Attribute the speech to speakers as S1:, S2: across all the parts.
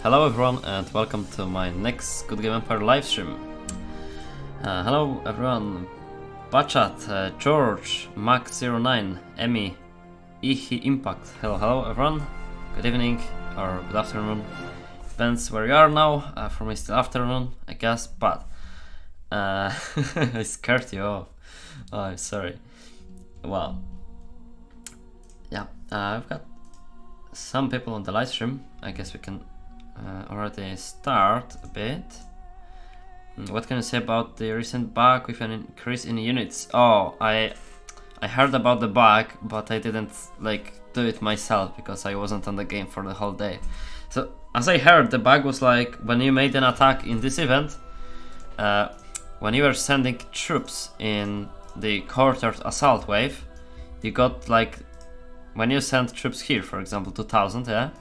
S1: Hello everyone and welcome to my next Good Game Empire livestream. Hello everyone, Bachat, George, Mac09, Emmy, Ihi Impact. Hello everyone, good evening or good afternoon. Depends where you are now. For me still afternoon, I guess, but I scared you off. Oh, I'm sorry. Well, yeah, I've got some people on the live stream. I guess we can already start a bit. What can you say about the recent bug with an increase in units? Oh, I heard about the bug, but I didn't do it myself because I wasn't on the game for the whole day. So as I heard, the bug was like when you made an attack in this event, when you were sending troops in the quartered assault wave, you got when you send troops here, for example, 2000, yeah.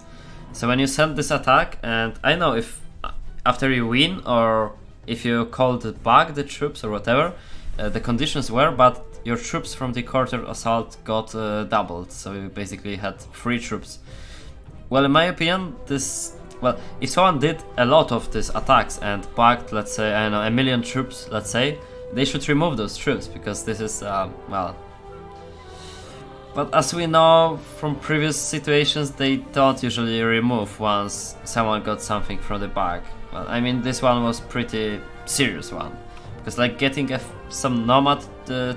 S1: So when you send this attack, and I don't know if after you win or if you called back the troops or whatever, the conditions were, but your troops from the quarter assault got doubled. So you basically had 3 troops. Well, in my opinion, if someone did a lot of these attacks and backed, let's say, I don't know, 1 million troops, let's say, they should remove those troops because this is, well. But as we know from previous situations, they don't usually remove once someone got something from the bag. Well, I mean, this one was pretty serious one. Because getting some Nomad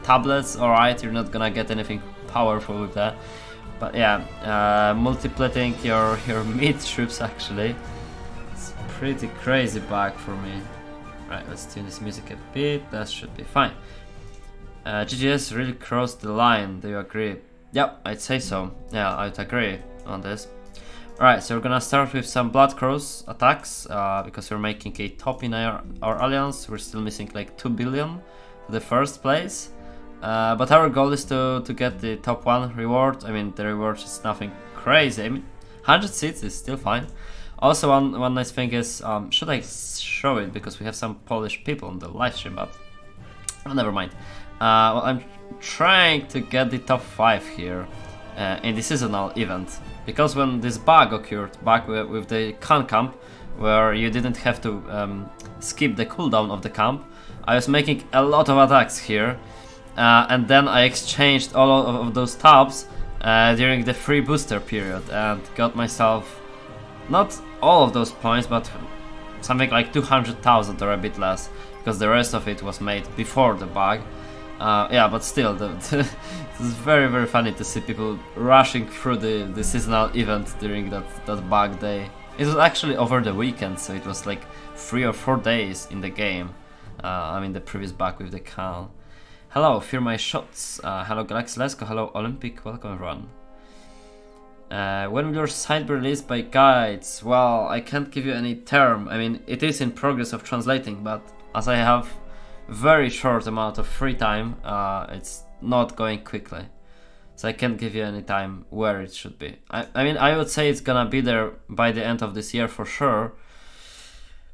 S1: tablets, alright, you're not gonna get anything powerful with that. But yeah, multiplating your mid troops actually. It's pretty crazy bug for me. Right, let's tune this music a bit, that should be fine. GGS really crossed the line, do you agree? Yeah, I'd say so. Yeah, I'd agree on this. Alright, so we're gonna start with some Bloodcrows attacks, because we're making a top in our alliance. We're still missing 2 billion to the first place. But our goal is to get the top 1 reward. I mean, the reward is nothing crazy. I mean, 100 seats is still fine. Also, one nice thing is, should I show it? Because we have some Polish people on the live stream, but never mind. Well, I'm trying to get the top 5 here in the seasonal event, because when this bug occurred back with the Khan camp, where you didn't have to skip the cooldown of the camp, I was making a lot of attacks here, and then I exchanged all of those tabs during the free booster period and got myself not all of those points, but something like 200,000 or a bit less, because the rest of it was made before the bug. Yeah, but still, it's very, very funny to see people rushing through the seasonal event during that bug day. It was actually over the weekend, so it was 3 or 4 days in the game. I mean, the previous bug with the Khan. Hello, Fear My Shots. Hello, Galaxy Lesko. Hello, Olympic. Welcome, everyone. When will your site be released by guides? Well, I can't give you any term. I mean, it is in progress of translating, but as I have very short amount of free time, it's not going quickly, so I can't give you any time where it should be. I mean, I would say it's gonna be there by the end of this year for sure,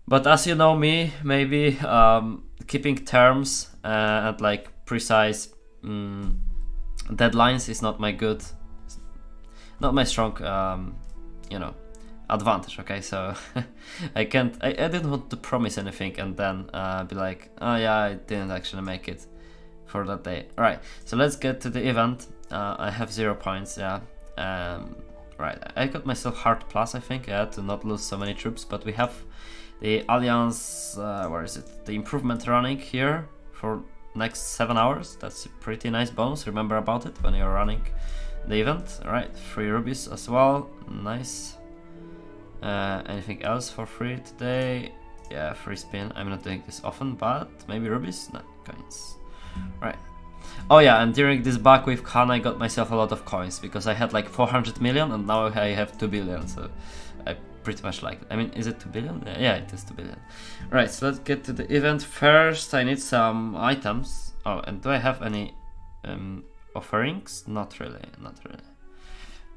S1: but as you know me, maybe keeping terms and precise deadlines is not my strong you know, advantage. Okay, so I didn't want to promise anything and then be like, oh yeah, I didn't actually make it for that day. Alright, so let's get to the event. I have 0 points, yeah. Right, I got myself hard plus, I think, yeah, to not lose so many troops, but we have the alliance, where is it, the improvement running here for next 7 hours. That's a pretty nice bonus, remember about it when you're running the event. Alright, 3 rubies as well, nice. Anything else for free today? Yeah, free spin. I'm not doing this often, but maybe rubies? No, coins. Right. Oh yeah, and during this bug with Khan, I got myself a lot of coins because I had 400 million and now I have 2 billion, so I pretty much like it. I mean, is it 2 billion? Yeah, it is 2 billion. Right, so let's get to the event first. I need some items. Oh, and do I have any offerings? Not really, not really.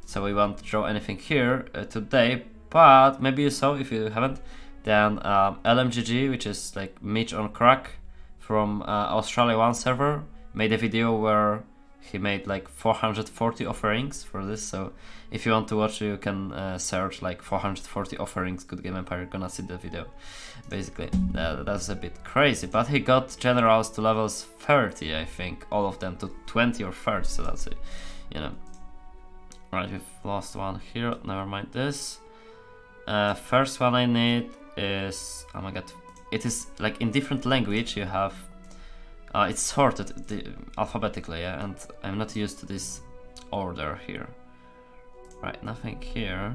S1: So we won't draw anything here today. But maybe you saw, if you haven't, then LMGG, which is Mitch on Crack from Australia 1 server, made a video where he made like 440 offerings for this, so if you want to watch, you can search like 440 offerings Good Game Empire, you're gonna see the video. Basically, that's a bit crazy, but he got generals to levels 30, I think, all of them to 20 or 30, so that's it, you know. Right, we've lost one here, never mind this. First one I need is, oh my god, it is like in different language. You have it's sorted alphabetically, yeah, and I'm not used to this order here. Right, nothing here.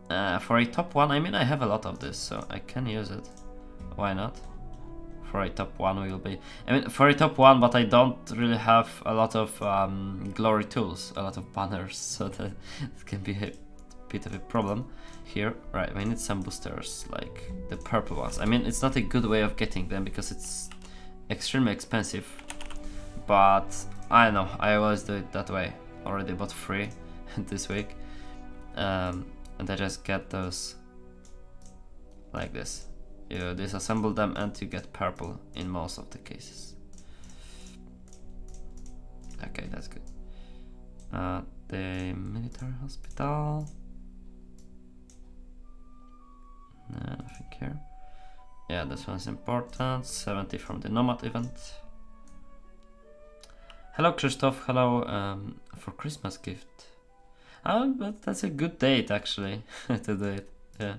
S1: For a top one, I mean, I have a lot of this, so I can use it. Why not? For a top one will be, I mean, for a top one, but I don't really have a lot of glory tools, a lot of banners, so that it can be a bit of a problem here. Right, we need some boosters, like the purple ones. I mean, it's not a good way of getting them because it's extremely expensive, but I don't know, I always do it that way. Already bought 3 this week, and I just get those like this. You disassemble them and you get purple in most of the cases. Okay, that's good. The military hospital. No, nothing here. Yeah, this one's important. 70 from the Nomad event. Hello, Christoph. Hello, for Christmas gift. But that's a good date actually to do it. Yeah.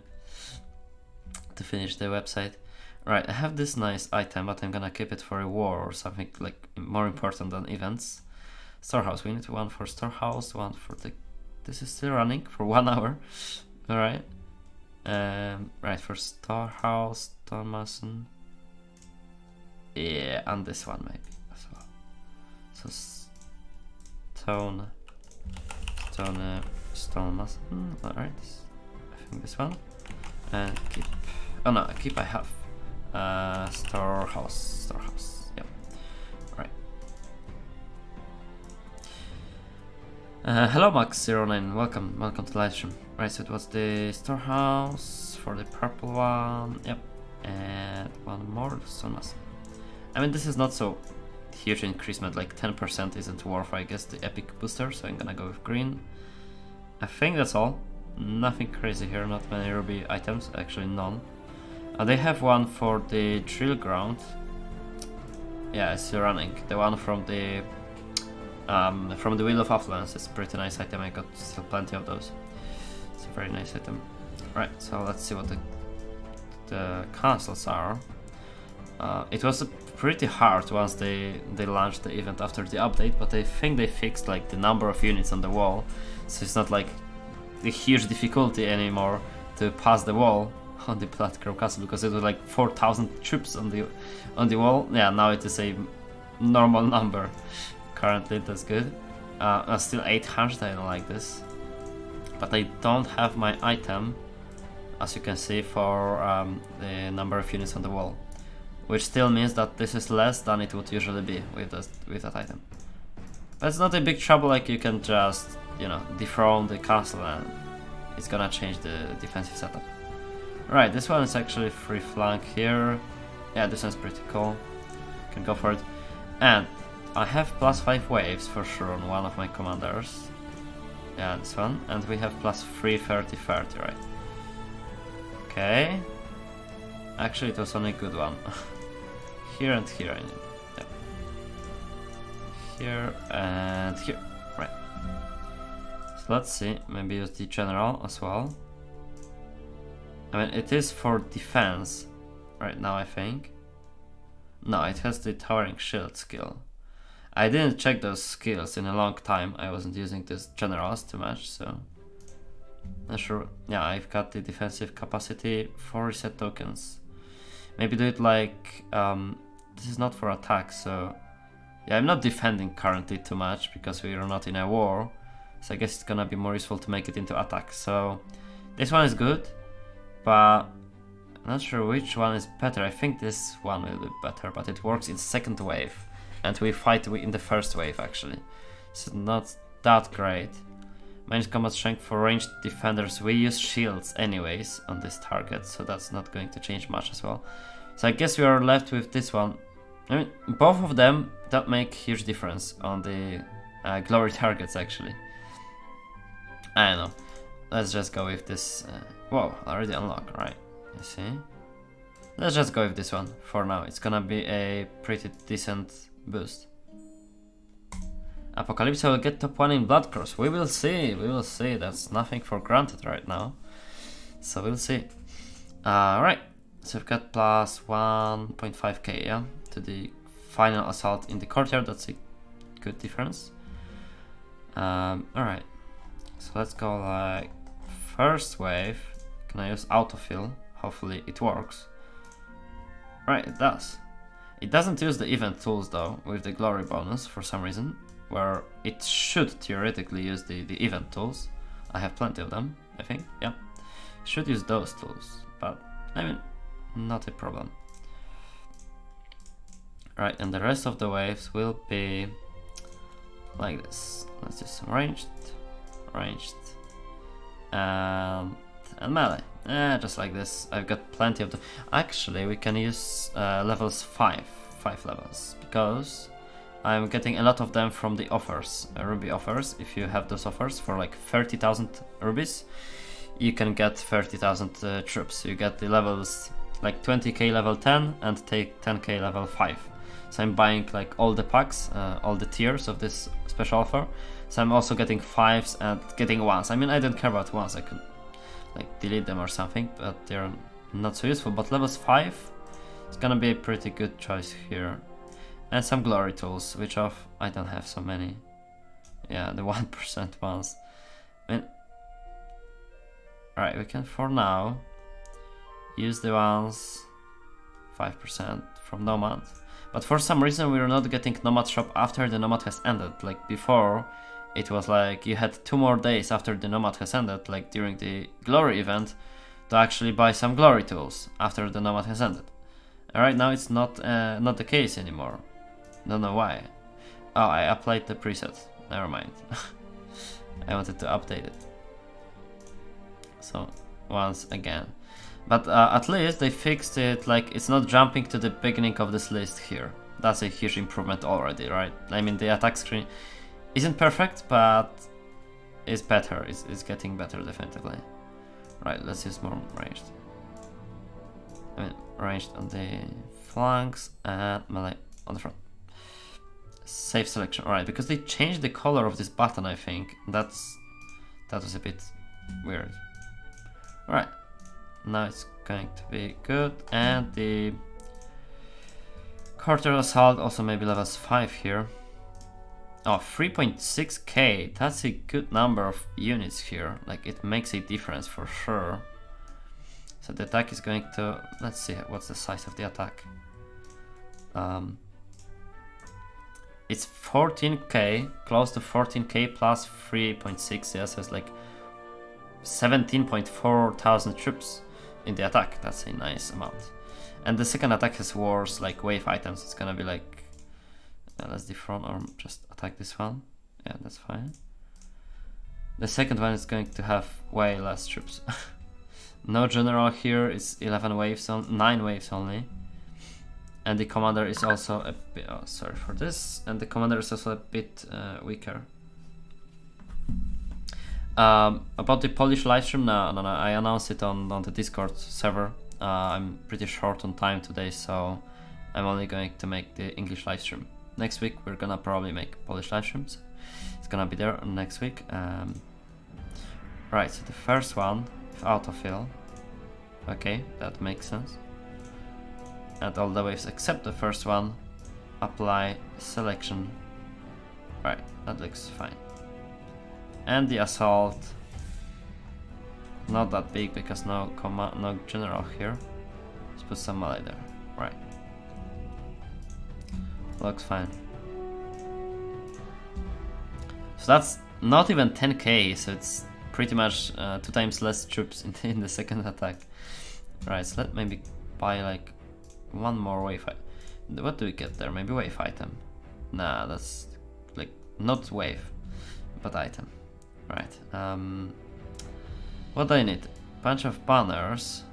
S1: To finish the website. Right, I have this nice item, but I'm gonna keep it for a war or something like more important than events. Storehouse, we need one for storehouse, one for the... This is still running for 1 hour. Alright. Right, for storehouse, stonemason. Yeah, and this one maybe as well. So stonemason. Alright, I think this one. And keep, oh no, keep I have. Storehouse, yep. Right. Hello Max09, welcome to the live stream. Right, so it was the storehouse for the purple one, yep. And one more, stonemason. I mean, this is not so huge increasement, like 10% isn't worth, I guess, the epic booster, so I'm gonna go with green. I think that's all. Nothing crazy here, not many ruby items, actually none. They have one for the drill ground. Yeah, it's running. The one from the Wheel of Affluence is a pretty nice item. I got still plenty of those. It's a very nice item. Right, so let's see what the castles are. It was pretty hard once they launched the event after the update, but I think they fixed like the number of units on the wall, so it's not like a huge difficulty anymore to pass the wall on the Bloodcrow castle, because it was like 4,000 troops on the wall. Yeah, now it is a normal number currently. That's good. Still 800. I don't like this, but I don't have my item, as you can see, for the number of units on the wall, which still means that this is less than it would usually be with that item. But it's not a big trouble, like you can just, you know, dethrone the castle and it's gonna change the defensive setup. Right, this one is actually free flank here. Yeah, this one's pretty cool. Can go for it. And I have +5 waves for sure on one of my commanders. Yeah, this one. And we have +3 30 30, right? Okay. Actually, it was only a good one. Here and here, I need. Yep. Here and here. Right. So let's see. Maybe use the general as well. I mean, it is for defense right now, I think. No, it has the towering shield skill. I didn't check those skills in a long time. I wasn't using these generals too much, so not sure. Yeah, I've got the defensive capacity for reset tokens. Maybe do it like this is not for attack, so yeah, I'm not defending currently too much because we are not in a war, so I guess it's gonna be more useful to make it into attack. So this one is good, but I'm not sure which one is better. I think this one will be better, but it works in second wave, and we fight in the first wave actually. So not that great. Minus combat strength for ranged defenders. We use shields anyways on this target, so that's not going to change much as well. So I guess we are left with this one. I mean, both of them don't make huge difference on the glory targets actually. I don't know. Let's just go with this. Whoa, already unlocked, right? You see? Let's just go with this one for now. It's gonna be a pretty decent boost. Apocalypse will get top 1 in Bloodcrows. We will see, we will see. That's nothing for granted right now. So we'll see. Right, so we've got plus 1.5k, yeah, to the final assault in the courtyard. That's a good difference. Alright, so let's go like first wave. Can I use autofill? Hopefully it works. Right, it does. It doesn't use the event tools though, with the glory bonus for some reason, where it should theoretically use the event tools. I have plenty of them, I think, yeah. Should use those tools, but I mean, not a problem. Right, and the rest of the waves will be like this. Let's do some ranged, and melee. Just like this. I've got plenty of them. Actually, we can use levels 5 levels, because I'm getting a lot of them from the offers, ruby offers. If you have those offers for like 30,000 rubies, you can get 30,000 troops. You get the levels like 20k level 10 and take 10k level 5. So I'm buying like all the packs, all the tiers of this special offer. So I'm also getting 5s and getting 1s. I mean, I don't care about 1s. I could like delete them or something, but they're not so useful. But levels 5 is gonna be a pretty good choice here. And some glory tools, which of I don't have so many. Yeah, the 1% ones. I mean, alright, we can for now use the ones 5% from Nomad. But for some reason we're not getting Nomad shop after the Nomad has ended. Like before, it was like you had 2 more days after the Nomad has ended, like during the glory event, to actually buy some glory tools after the Nomad has ended. Right now it's not the case anymore. Don't know why. Oh, I applied the preset. Never mind. I wanted to update it. So once again, but at least they fixed it. Like it's not jumping to the beginning of this list here. That's a huge improvement already, right? I mean, the attack screen isn't perfect, but it's better. It's getting better definitively. Right, let's use more ranged. I mean, ranged on the flanks and melee on the front. Save selection. Alright, because they changed the color of this button, I think. That was a bit weird. Alright, now it's going to be good. And the quarter assault also maybe levels 5 here. Oh, 3.6k. That's a good number of units here. Like it makes a difference for sure. So the attack is going to, let's see what's the size of the attack. It's 14k, close to 14k plus 3.6, yeah, so it's like 17.4 thousand troops in the attack. That's a nice amount. And the second attack has wars, like wave items. It's gonna be like, let's defront or just attack this one. Yeah, that's fine. The second one is going to have way less troops. No general here, it's 11 waves, 9 waves only. And the commander is also a bit, oh, sorry for this, and the commander is also a bit weaker. About the Polish livestream, no, I announced it on the Discord server. I'm pretty short on time today, so I'm only going to make the English livestream. Next week we're gonna probably make Polish livestreams. It's gonna be there next week. Right, so the first one with autofill. Okay, that makes sense. And all the waves except the first one, apply selection. Right, that looks fine. And the assault, not that big because no general here. Let's put some melee there. Right, looks fine. So that's not even 10k, so it's pretty much 2 times less troops in the second attack. Right, so let maybe buy like one more wave item. What do we get there? Maybe wave item. Nah, that's like not wave, but item. Right. What do I need? Bunch of banners.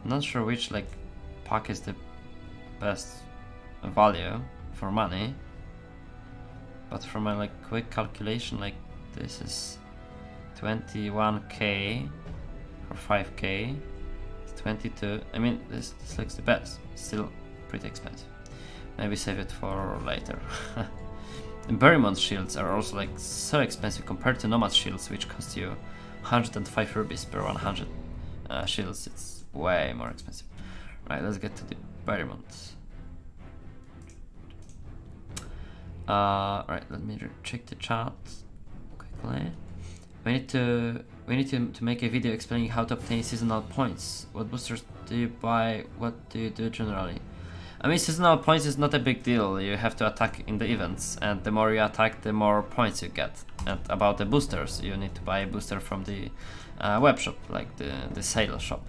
S1: Not sure which like pack is the best value for money, but from my like quick calculation, like this is 21k or 5k, 22. I mean, this looks the best. Still pretty expensive. Maybe save it for later. The Beri shields are also like so expensive compared to Nomad shields, which cost you 105 rupees per 100 shields. It's way more expensive. Right, let's get to the Beri. Right, let me check the chat quickly. We need to make a video explaining how to obtain seasonal points. What boosters do you buy? What do you do generally? I mean, seasonal points is not a big deal. You have to attack in the events, and the more you attack, the more points you get. And about the boosters, you need to buy a booster from the web shop, like the sale shop.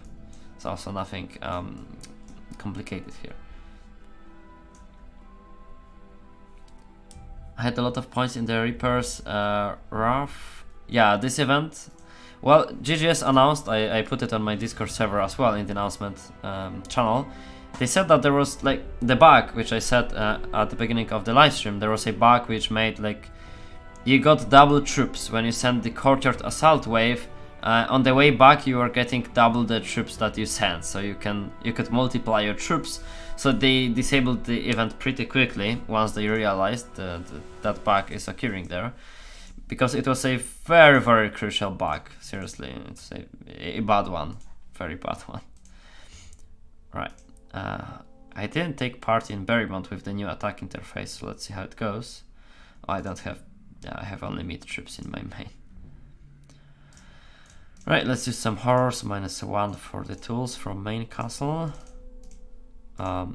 S1: It's also nothing complicated here. I had a lot of points in the Reaper's Wrath. Yeah, this event. Well, GGS announced, I put it on my Discord server as well in the announcement channel. They said that there was like the bug, which I said at the beginning of the live stream. There was a bug which made like you got double troops when you sent the Courtyard Assault wave. On the way back, you were getting double the troops that you sent, so you could multiply your troops. So they disabled the event pretty quickly once they realized that bug is occurring there, because it was a very, very crucial bug. Seriously, it's a bad one, very bad one. Right. I didn't take part in Beri with the new attack interface, so let's see how it goes. Oh, I don't have. Yeah, I have only mid troops in my main. Right, let's use some horrors. -1 for the tools from main castle. Yeah,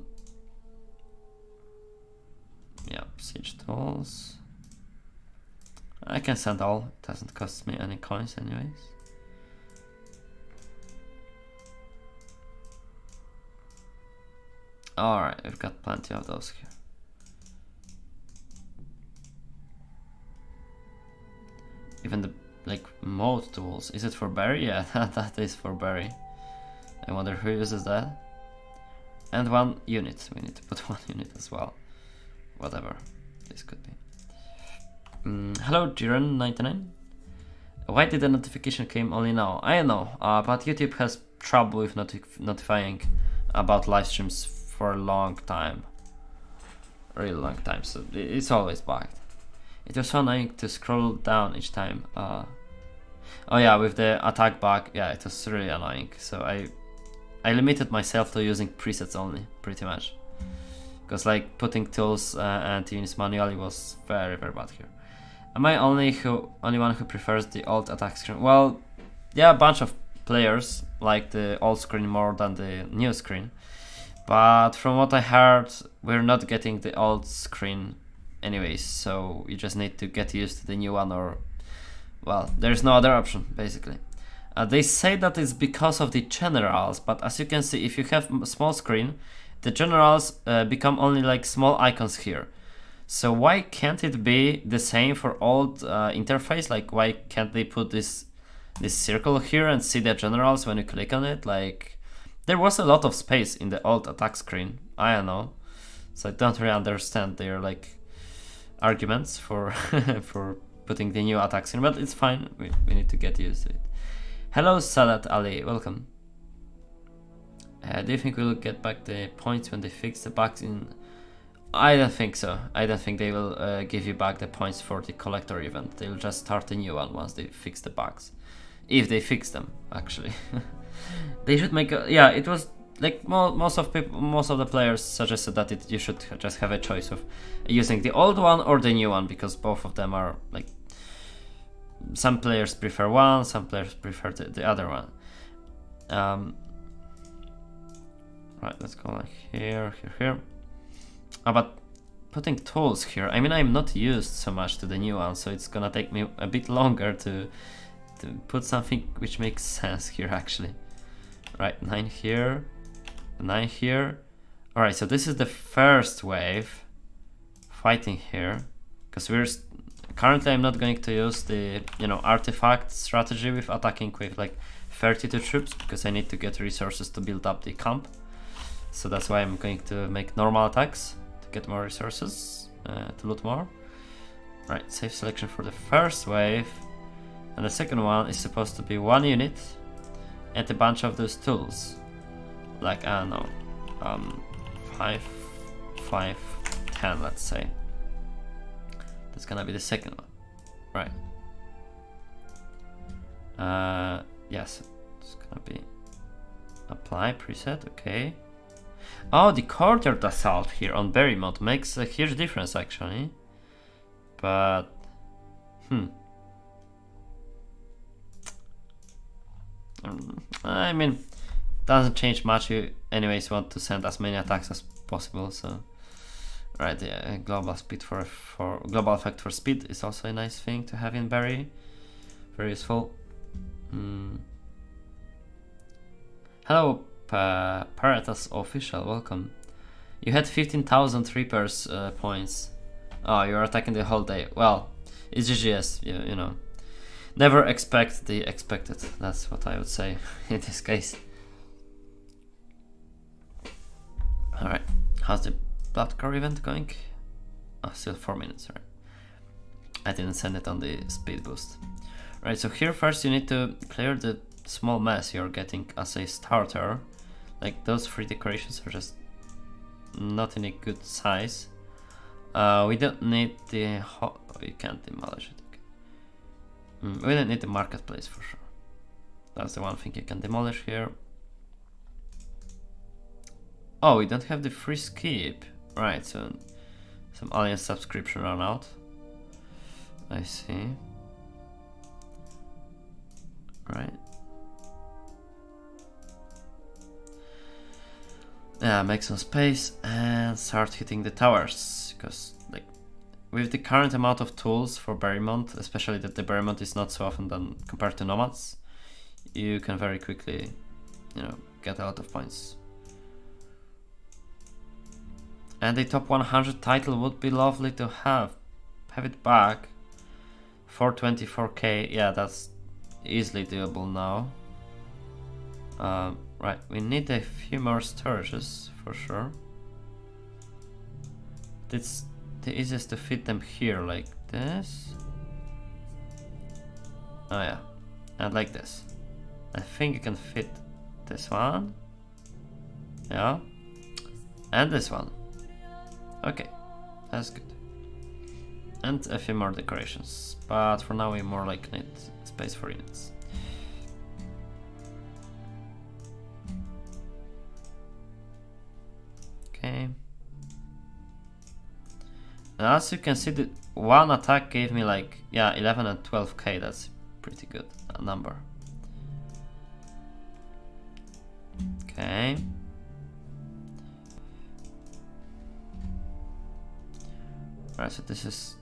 S1: siege tools. I can send all. It doesn't cost me any coins, anyways. Alright, we've got plenty of those here. Even the like mode tools. Is it for Beri? Yeah, that is for Beri. I wonder who uses that. And 1 unit. We need to put 1 unit as well. Whatever this could be. Hello, Jiren99. Why did the notification came only now? I don't know, but YouTube has trouble with notifying about live streams for a long time. Really long time, so it's always bugged. It was so annoying to scroll down each time. Oh yeah, with the attack bug, yeah, it was really annoying. So I limited myself to using presets only, pretty much. Because like putting tools and units manually was very, very bad here. Am I only one who prefers the old attack screen? Well, yeah, a bunch of players like the old screen more than the new screen. But from what I heard, we're not getting the old screen anyways, so you just need to get used to the new one, or well, there's no other option basically. They say that it's because of the generals, but as you can see, if you have a small screen, the generals become only like small icons here. So why can't it be the same for old interface? Like why can't they put this circle here and see the generals when you click on it? Like there was a lot of space in the old attack screen. I don't know, so I don't really understand their like arguments for for putting the new attack screen, but it's fine. We need to get used to it. Hello, Sadat Ali, welcome. Do you think we'll get back the points when they fix the bugs in? I don't think so. I don't think they will give you back the points for the collector event. They will just start a new one once they fix the bugs, if they fix them actually. They should make a, yeah, it was like most of the players suggested that you should just have a choice of using the old one or the new one, because both of them are like, some players prefer one, some players prefer the other one. Right, let's go like here. But putting tools here, I mean, I'm not used so much to the new one, so it's gonna take me a bit longer to put something which makes sense here actually. Right, 9 here, 9 here. Alright, so this is the first wave fighting here, because currently I'm not going to use the artifact strategy with attacking with like 32 troops, because I need to get resources to build up the camp. So that's why I'm going to make normal attacks to get more resources to loot more. Right, save selection for the first wave, and the second one is supposed to be 1 unit and a bunch of those tools, like I don't know, 5, 5, 10, let's say. That's gonna be the second one, right? Yes, it's gonna be apply preset. Okay. Oh, the courtyard assault here on Beri mod makes a huge difference actually, but I mean, doesn't change much. You anyways want to send as many attacks as possible, so right. Yeah, global speed for global effect for speed is also a nice thing to have in Beri. Very useful. Hello, Paratus official, welcome. You had 15,000 Reapers points. Oh, you're attacking the whole day. Well, it's GGS, you know. Never expect the expected. That's what I would say in this case. Alright, how's the Bloodcrows event going? Oh, still 4 minutes, right? I didn't send it on the speed boost. Right, so here first you need to clear the small mess you're getting as a starter. Like those 3 decorations are just not in a good size. We don't need the we can't demolish it. Okay. We don't need the marketplace for sure. That's the one thing you can demolish here. Oh, we don't have the free skip. Right, so some alien subscription run out. I see. Right. Yeah, make some space and start hitting the towers, because like with the current amount of tools for Berrymont, especially that the Berrymont is not so often done compared to Nomads, you can very quickly, you know, get a lot of points. And the top 100 title would be lovely to have it back. 424k, yeah, that's easily doable now. Right, we need a few more storages for sure. It's the easiest to fit them here, like this. Oh yeah, and like this. I think you can fit this one. Yeah, and this one. Okay, that's good. And a few more decorations, but for now we more like need space for units. Okay. Now, as you can see, the one attack gave me like, yeah, 11 and 12k. That's pretty good number. Okay. Right, so this is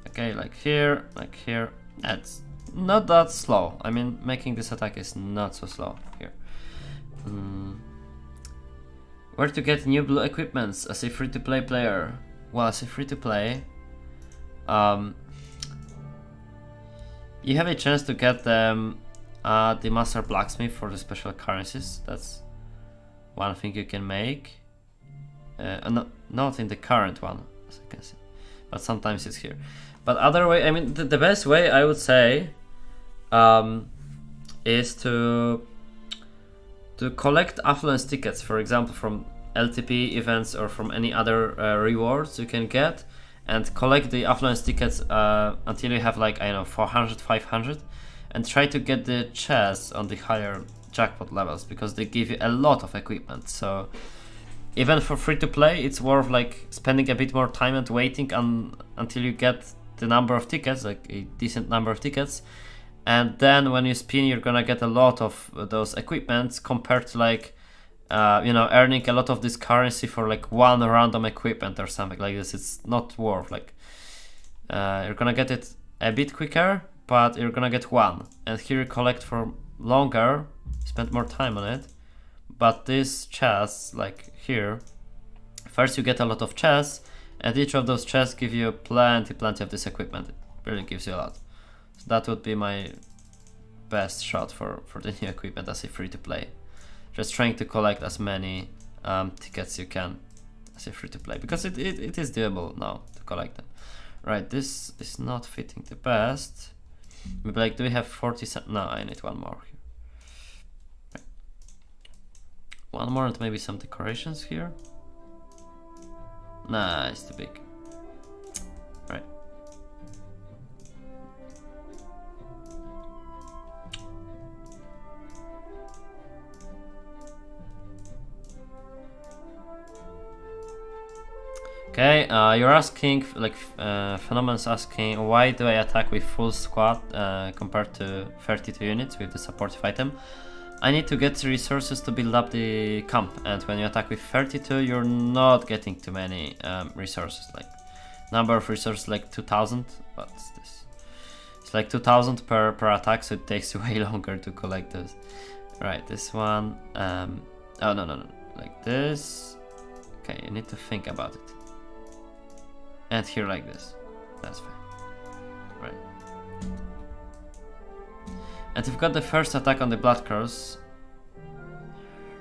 S1: okay, like here, like here. It's not that slow. I mean, making this attack is not so slow here. Where to get new blue equipments as a free-to-play player? Well, as a free-to-play, you have a chance to get them the Master Blacksmith for the special currencies. That's one thing you can make. Not in the current one, as I can see, but sometimes it's here. But other way, I mean, the best way I would say is to collect affluence tickets, for example, from LTPE events or from any other rewards you can get, and collect the affluence tickets until you have like, I don't know, 400, 500, and try to get the chests on the higher jackpot levels, because they give you a lot of equipment. So even for free to play, it's worth like spending a bit more time and waiting until you get the number of tickets, like a decent number of tickets, and then when you spin, you're gonna get a lot of those equipments compared to like you know, earning a lot of this currency for like one random equipment or something like this. It's not worth, like you're gonna get it a bit quicker, but you're gonna get one, and here you collect for longer, spend more time on it. But these chests, like here, first you get a lot of chests, and each of those chests give you plenty of this equipment. It really gives you a lot. So that would be my best shot for the new equipment as a free to play. Just trying to collect as many tickets you can as a free to play, because it is doable now to collect them. Right, this is not fitting the best. Maybe like, do we have 40 cents? No, I need one more here. Right. One more and maybe some decorations here. Nah, it's too big. Right. Okay, you're asking, like, Phenomen's asking, why do I attack with full squad compared to 32 units with the supportive item? I need to get resources to build up the camp, and when you attack with 32, you're not getting too many resources. Like, number of resources like 2,000. What's this? It's like 2,000 per attack, so it takes way longer to collect those. Right, this one. Oh no, like this. Okay, you need to think about it. And here like this. That's fine. Right. And we've got the first attack on the Bloodcrows.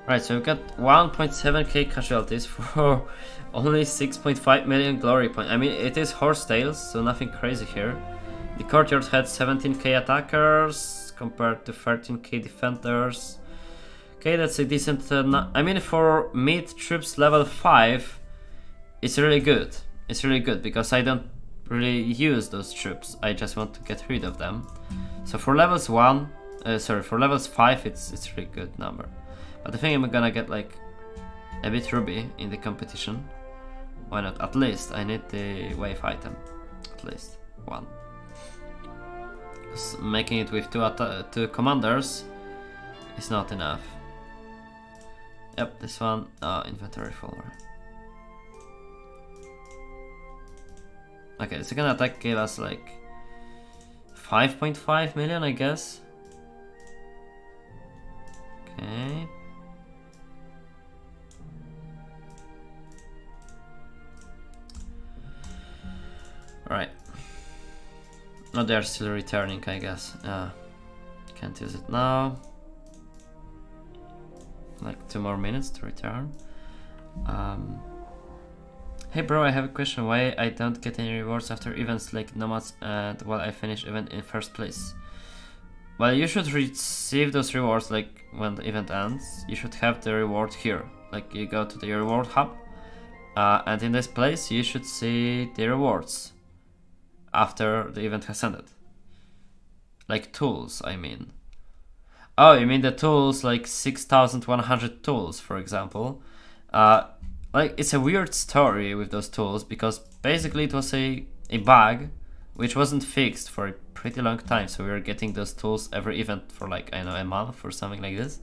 S1: Right, so we've got 1.7k casualties for only 6.5 million glory points. I mean, it is horsetails, so nothing crazy here. The courtyard had 17k attackers compared to 13k defenders. Okay, that's a decent... I mean, for mid troops level 5, it's really good. It's really good because I don't really use those troops. I just want to get rid of them. So for levels 5, it's really good number. But I think I'm gonna get like a bit ruby in the competition. Why not? At least I need the wave item. At least one. Making it with two commanders is not enough. Yep, this one. Inventory full. Okay, the second attack gave us like 5.5 million, I guess. Okay. Right. Oh, they're still returning, I guess. Can't use it now. Like 2 more minutes to return. Hey bro, I have a question. Why I don't get any rewards after events like Nomads and while I finish event in first place? Well, you should receive those rewards like when the event ends. You should have the reward here. Like you go to the reward hub, and in this place you should see the rewards after the event has ended. Like tools, I mean. Oh, you mean the tools, like 6,100 tools, for example. Like, it's a weird story with those tools, because basically it was a bug which wasn't fixed for a pretty long time, so we were getting those tools every event for like, I don't know, a month or something like this.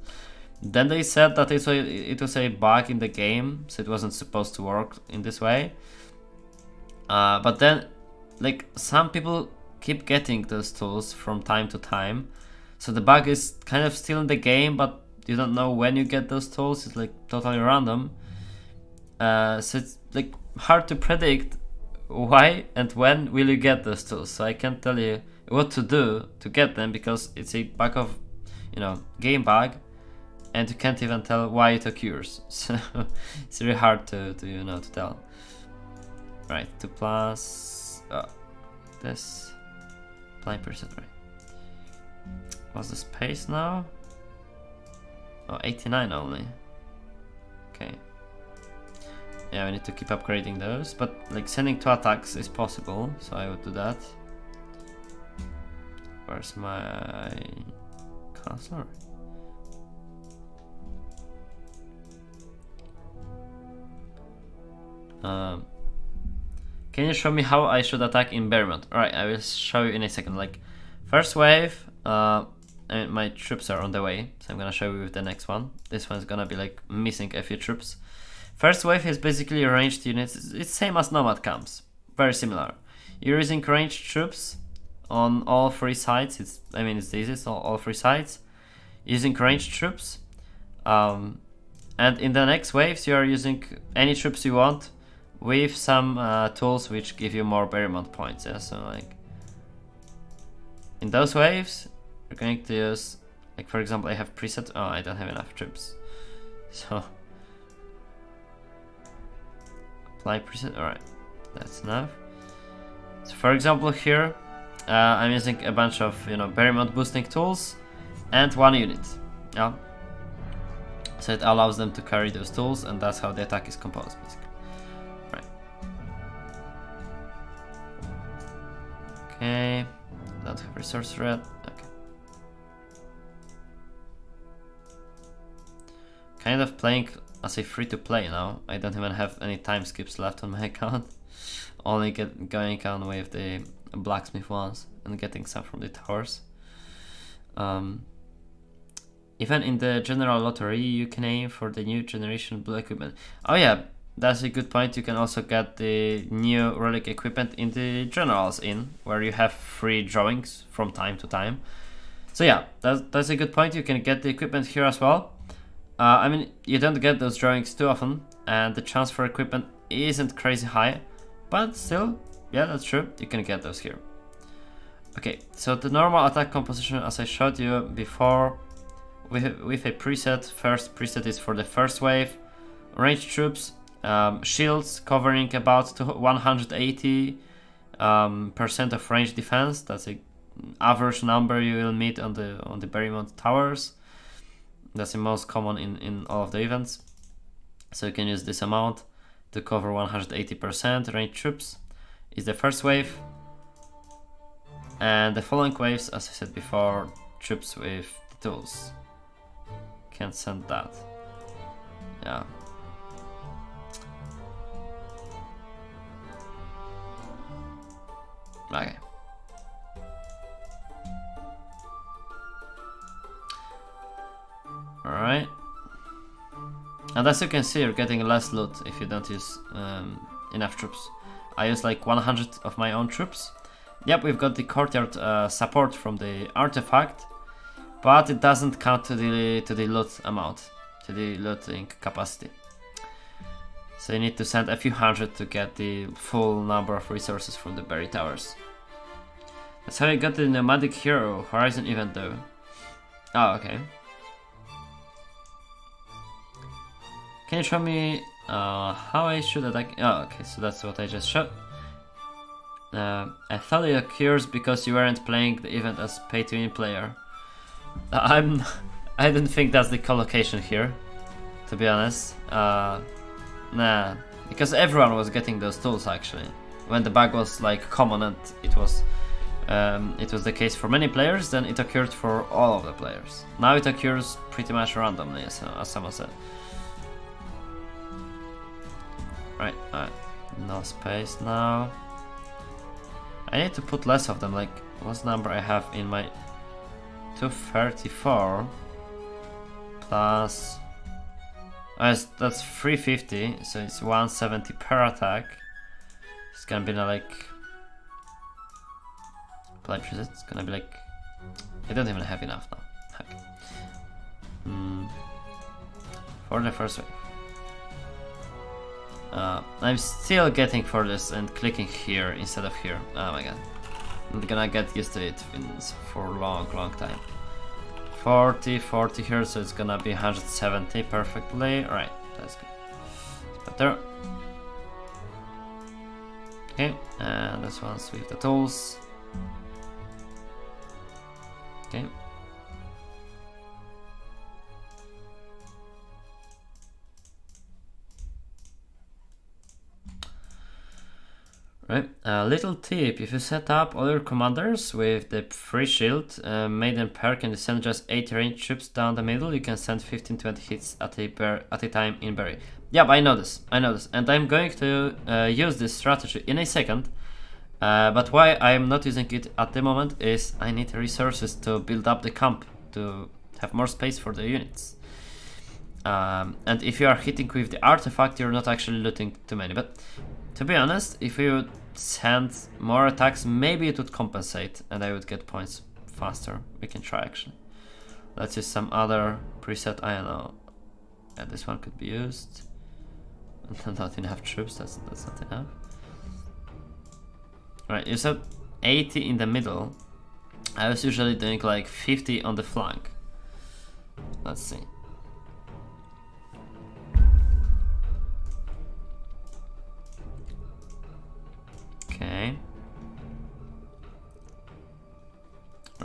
S1: Then they said that it was a bug in the game, so it wasn't supposed to work in this way. But then, like, some people keep getting those tools from time to time, so the bug is kind of still in the game, but you don't know when you get those tools. It's like totally random. So it's like hard to predict why and when will you get those tools. So I can't tell you what to do to get them, because it's a bug of, game bug, and you can't even tell why it occurs. So it's really hard to tell. Right, 2 plus this 9%, right? What's the space now? Oh, 89 only. Okay. Yeah, we need to keep upgrading those, but like sending 2 attacks is possible, so I would do that. Where's my counselor? Can you show me how I should attack in Bermont? Alright, I will show you in a second. Like, first wave, and my troops are on the way, so I'm gonna show you with the next one. This one's gonna be like missing a few troops. First wave is basically ranged units. It's same as Nomad camps, very similar. You're using ranged troops on all 3 sides. It's the easiest, all 3 sides. Using ranged troops, and in the next waves you are using any troops you want with some tools which give you more Berrimont points. Yeah, so like in those waves, you're going to use, like, for example, I have preset. Oh, I don't have enough troops, so Apply preset. Alright, that's enough. So for example here, I'm using a bunch of, you know, Beri mod boosting tools and 1 unit. Yeah. So it allows them to carry those tools, and that's how the attack is composed, basically. Right. Okay. Don't have resource red. Okay. Kind of playing as a free-to-play now. I don't even have any time skips left on my account. Only going on with the blacksmith ones and getting some from the towers. Even in the general lottery, you can aim for the new generation blue equipment. Oh yeah, that's a good point. You can also get the new relic equipment in the generals where you have free drawings from time to time. So yeah, that's a good point. You can get the equipment here as well. I mean, you don't get those drawings too often, and the chance for equipment isn't crazy high, but still, yeah, that's true. You can get those here. Okay, so the normal attack composition, as I showed you before, with a preset. First preset is for the first wave, ranged troops, shields covering about 180% of range defense. That's a average number you will meet on the Beri mod towers. That's the most common in all of the events. So you can use this amount to cover 180% ranged troops. Is the first wave, and the following waves, as I said before, troops with tools. Can't send that. Yeah. Okay. Alright. And as you can see, you're getting less loot if you don't use enough troops. I use like 100 of my own troops. Yep, we've got the courtyard support from the artifact, but it doesn't count to the loot amount, to the looting capacity. So you need to send a few hundred to get the full number of resources from the Beri towers. That's how I got the Nomadic Hero Horizon event though. Oh, okay. Can you show me how I should attack? Oh, okay, so that's what I just showed. I thought it occurs because you weren't playing the event as pay-to-win player. I didn't think that's the collocation here, to be honest. Nah, because everyone was getting those tools actually. When the bug was like common and it was the case for many players, then it occurred for all of the players. Now it occurs pretty much randomly, as someone said. Right, no space now. I need to put less of them, like, what's the number I have in my 234 plus... that's 350, so it's 170 per attack. It's gonna be like... It's gonna be like... I don't even have enough now. Okay. For the first wave. I'm still getting for this and clicking here instead of here. Oh my god. I'm gonna get used to it for a long time. 40 here, so it's gonna be 170 perfectly. Right, that's good. It's better. Okay, and this one's with the tools. Okay. Right, little tip, if you set up all your commanders with the free shield, maiden perk, and you send just 8 range troops down the middle, you can send 15-20 hits at a time in Beri. Yeah, I know this, and I'm going to use this strategy in a second, but why I'm not using it at the moment is I need resources to build up the camp, to have more space for the units. And if you are hitting with the artifact, you're not actually looting too many, but to be honest, if you would send more attacks, maybe it would compensate and I would get points faster. We can try actually. Let's use some other preset. I don't know. Yeah, this one could be used. Not enough troops, that's not enough. Right, you said 80 in the middle. I was usually doing like 50 on the flank. Let's see.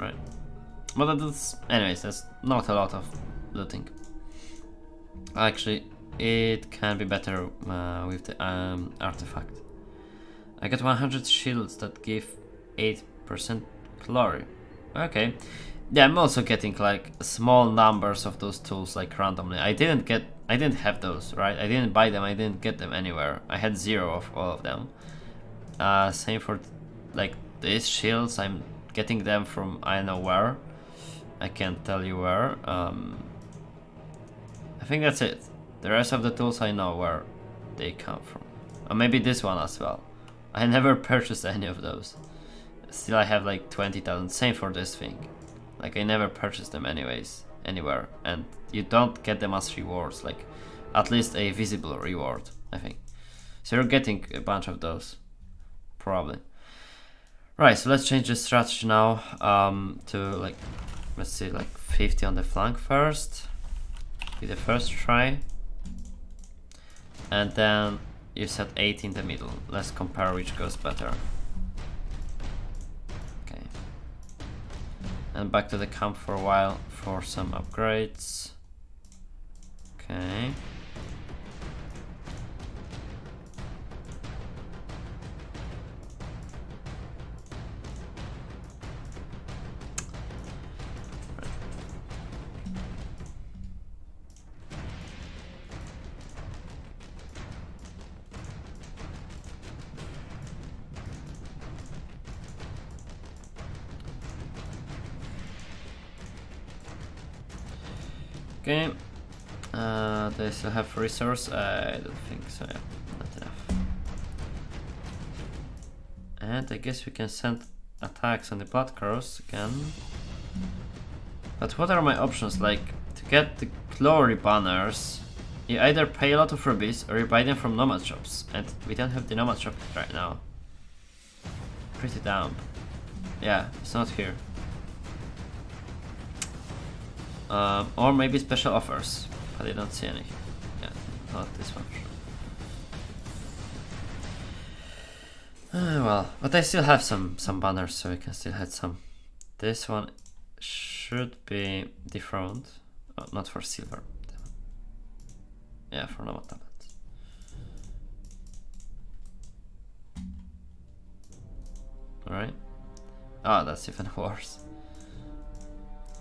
S1: right? But that's, anyways, that's not a lot of looting. Actually, it can be better with the artifact. I got 100 shields that give 8% glory. Okay. Yeah, I'm also getting like small numbers of those tools like randomly. I didn't have those, right? I didn't buy them, I didn't get them anywhere. I had 0 of all of them. Same for like these shields, I'm getting them from I don't know where. I can't tell you where. I think that's it. The rest of the tools I know where they come from. Or maybe this one as well. I never purchased any of those. Still I have like 20,000. Same for this thing. Like I never purchased them anyways, anywhere. And you don't get them as rewards, like at least a visible reward, I think. So you're getting a bunch of those, probably. Right, so let's change the strategy now to like, let's see, like 50 on the flank first. Be the first try. And then you set 80 in the middle. Let's compare which goes better. Okay. And back to the camp for a while for some upgrades. Okay. Okay, they still have resource? I don't think so, yeah, not enough. And I guess we can send attacks on the Bloodcrows again. But what are my options? Like, to get the glory banners, you either pay a lot of rubies or you buy them from Nomad shops. And we don't have the Nomad shop right now. Pretty dumb. Yeah, it's not here. Or maybe special offers, but I don't see any. Yeah, not this one. Well, but I still have some banners, so we can still have some. This one should be dethroned. Oh, not for silver. Yeah, for Nomad tablets. Alright. Oh, that's even worse.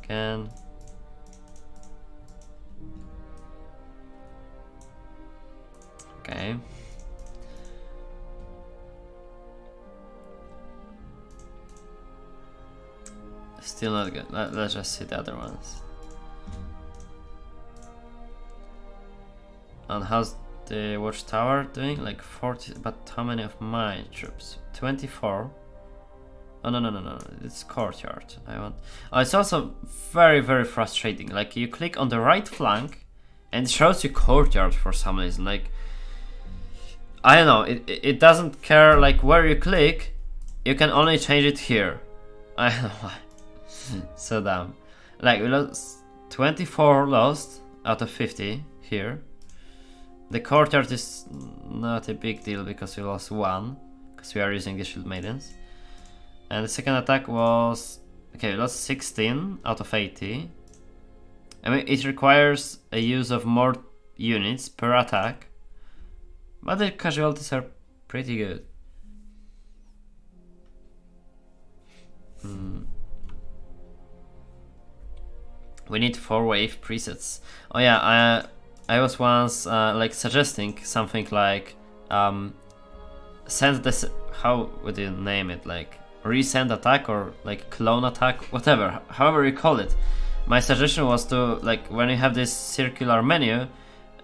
S1: Again. Okay. Still not good. Let's just see the other ones. And how's the watchtower doing? Like 40, but how many of my troops? 24. Oh no, it's courtyard. I want. Oh, it's also very frustrating. Like you click on the right flank and it shows you courtyard for some reason. Like, I don't know, it doesn't care like where you click, you can only change it here. I don't know why. So dumb. Like we lost 24 lost out of 50 here. The courtyard is not a big deal because we lost 1, because we are using the shield maidens. And the second attack was, okay, we lost 16 out of 80. I mean, it requires a use of more units per attack. But the casualties are pretty good. We need 4-wave presets. Oh yeah, I was once like suggesting something like send this. How would you name it? Like resend attack or like clone attack, whatever. However you call it. My suggestion was to, like, when you have this circular menu.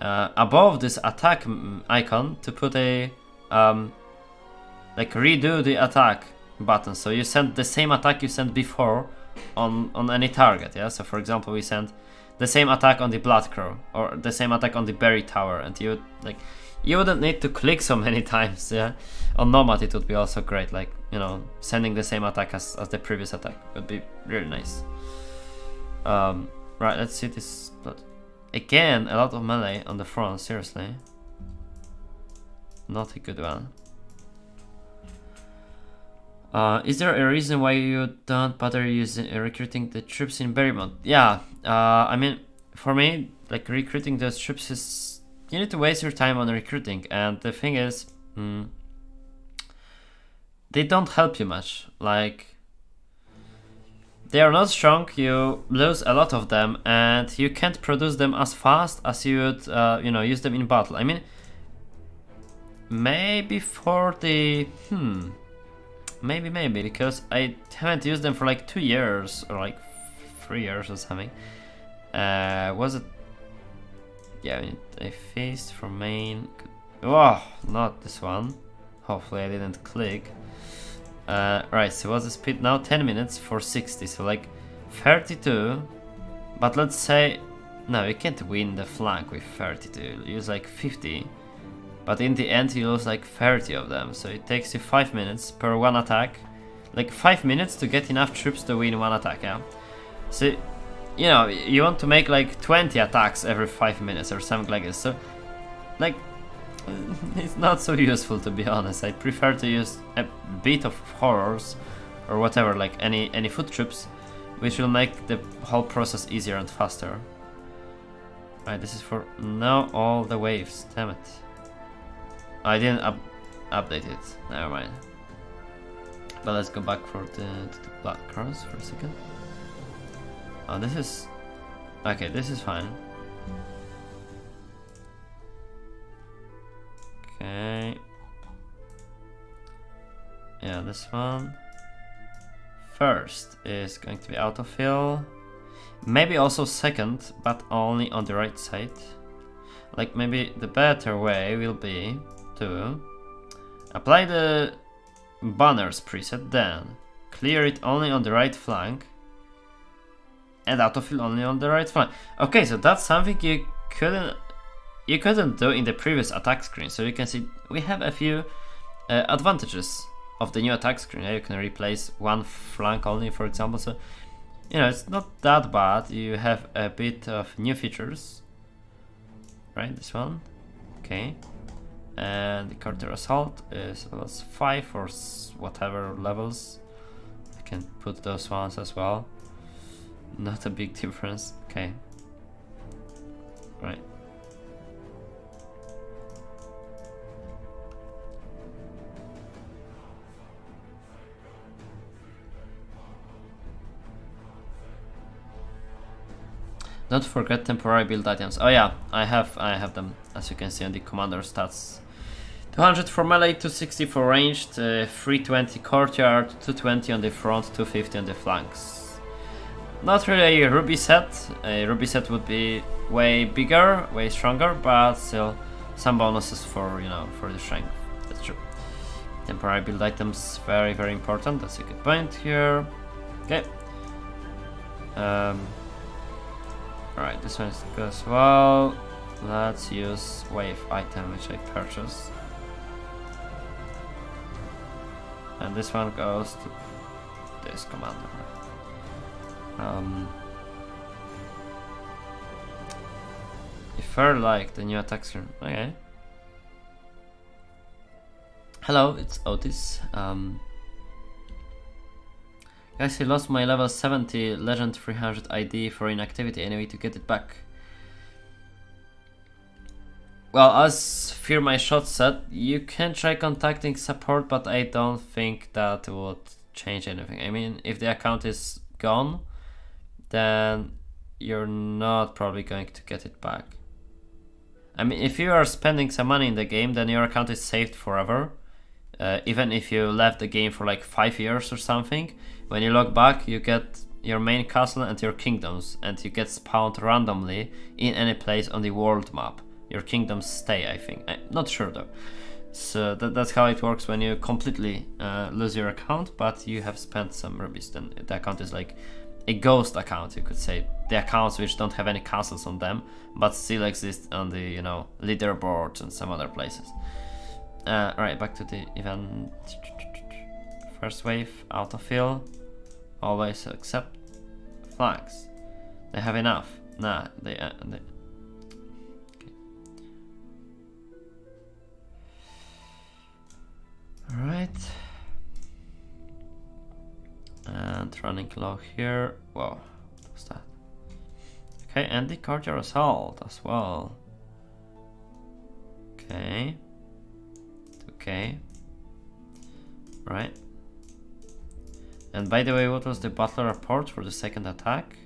S1: Above this attack icon to put a like redo the attack button, so you send the same attack you sent before on any target. Yeah, so for example we sent the same attack on the Bloodcrow or the same attack on the Beri tower, and you would, like, you wouldn't need to click so many times. Yeah, on Nomad it would be also great, like, you know, sending the same attack as the previous attack would be really nice. Right, let's see this blood. Again, a lot of melee on the front, seriously. Not a good one. Is there a reason why you don't bother using recruiting the troops in Beri mode? Yeah, I mean, for me, like recruiting those troops is you need to waste your time on recruiting, and the thing is, they don't help you much. Like, they are not strong. You lose a lot of them, and you can't produce them as fast as you would, use them in battle. I mean, maybe for the maybe because I haven't used them for like 2 years or like 3 years or something. Was it? Yeah, I faced from main. Oh, not this one. Hopefully I didn't click. Right, so what's the speed now? 10 minutes for 60, so like 32. But let's say, no, you can't win the flank with 32. You use like 50. But in the end you lose like 30 of them, so it takes you 5 minutes per one attack. Like 5 minutes to get enough troops to win one attack, yeah? So, you want to make like 20 attacks every 5 minutes or something like this, so like it's not so useful, to be honest. I prefer to use a bit of horrors or whatever, like any foot troops, which will make the whole process easier and faster. Right, this is for now all the waves, damn it. I didn't update it, never mind. But let's go back to the Bloodcrows for a second. Oh, this is... okay, this is fine. Okay. Yeah, this one. First is going to be autofill. Maybe also second, but only on the right side. Like, maybe the better way will be to apply the banners preset, then clear it only on the right flank and autofill only on the right flank. Okay, so that's something you couldn't do in the previous attack screen. So you can see we have a few advantages of the new attack screen. You can replace one flank only, for example, so it's not that bad. You have a bit of new features, right? This one, okay. And the counter assault is plus 5 or whatever levels. I can put those ones as well. Not a big difference. Okay. Right. Don't forget temporary build items. Oh yeah, I have them, as you can see on the commander stats. 200 for melee, 260 for ranged, 320 courtyard, 220 on the front, 250 on the flanks. Not really a ruby set. A ruby set would be way bigger, way stronger, but still some bonuses for for the strength. That's true. Temporary build items, very important. That's a good point here. Okay. Alright, this one is good as well. Let's use wave item, which I purchased. And this one goes to this commander. If I like the new attack screen, okay. Hello, it's Otis. Guys, I lost my level 70 legend 300 ID for inactivity. Any way to get it back? Well, as Fear My Shot said, you can try contacting support, but I don't think that would change anything. I mean, if the account is gone, then you're not probably going to get it back. I mean, if you are spending some money in the game, then your account is saved forever. Even if you left the game for like 5 years or something, when you log back, you get your main castle and your kingdoms, and you get spawned randomly in any place on the world map. Your kingdoms stay, I think. I'm not sure though. So that's how it works when you completely lose your account, but you have spent some rubies. Then the account is like a ghost account, you could say. The accounts which don't have any castles on them, but still exist on the leaderboards and some other places. Right, back to the event. First wave, autofill. Always accept flags. They have enough. Nah, they okay. Alright. and running low here. Whoa, what's that? Okay, and the courtier assault as well. Okay. Okay. Right. And by the way, what was the butler report for the second attack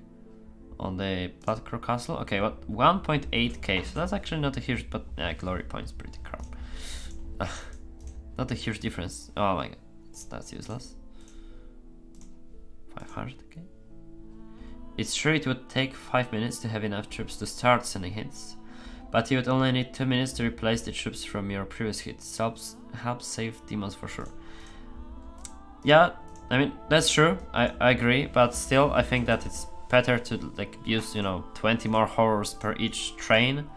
S1: on the Bloodcrow castle? Okay, what 1.8k, so that's actually not a huge, but yeah, glory points pretty crap. Not a huge difference. Oh my god, that's useless. 500k. It's true it would take 5 minutes to have enough troops to start sending hits, but you would only need 2 minutes to replace the troops from your previous hits. Helps save demons for sure. Yeah, I mean, that's true, I agree, but still I think that it's better to like use, you know, 20 more horrors per each train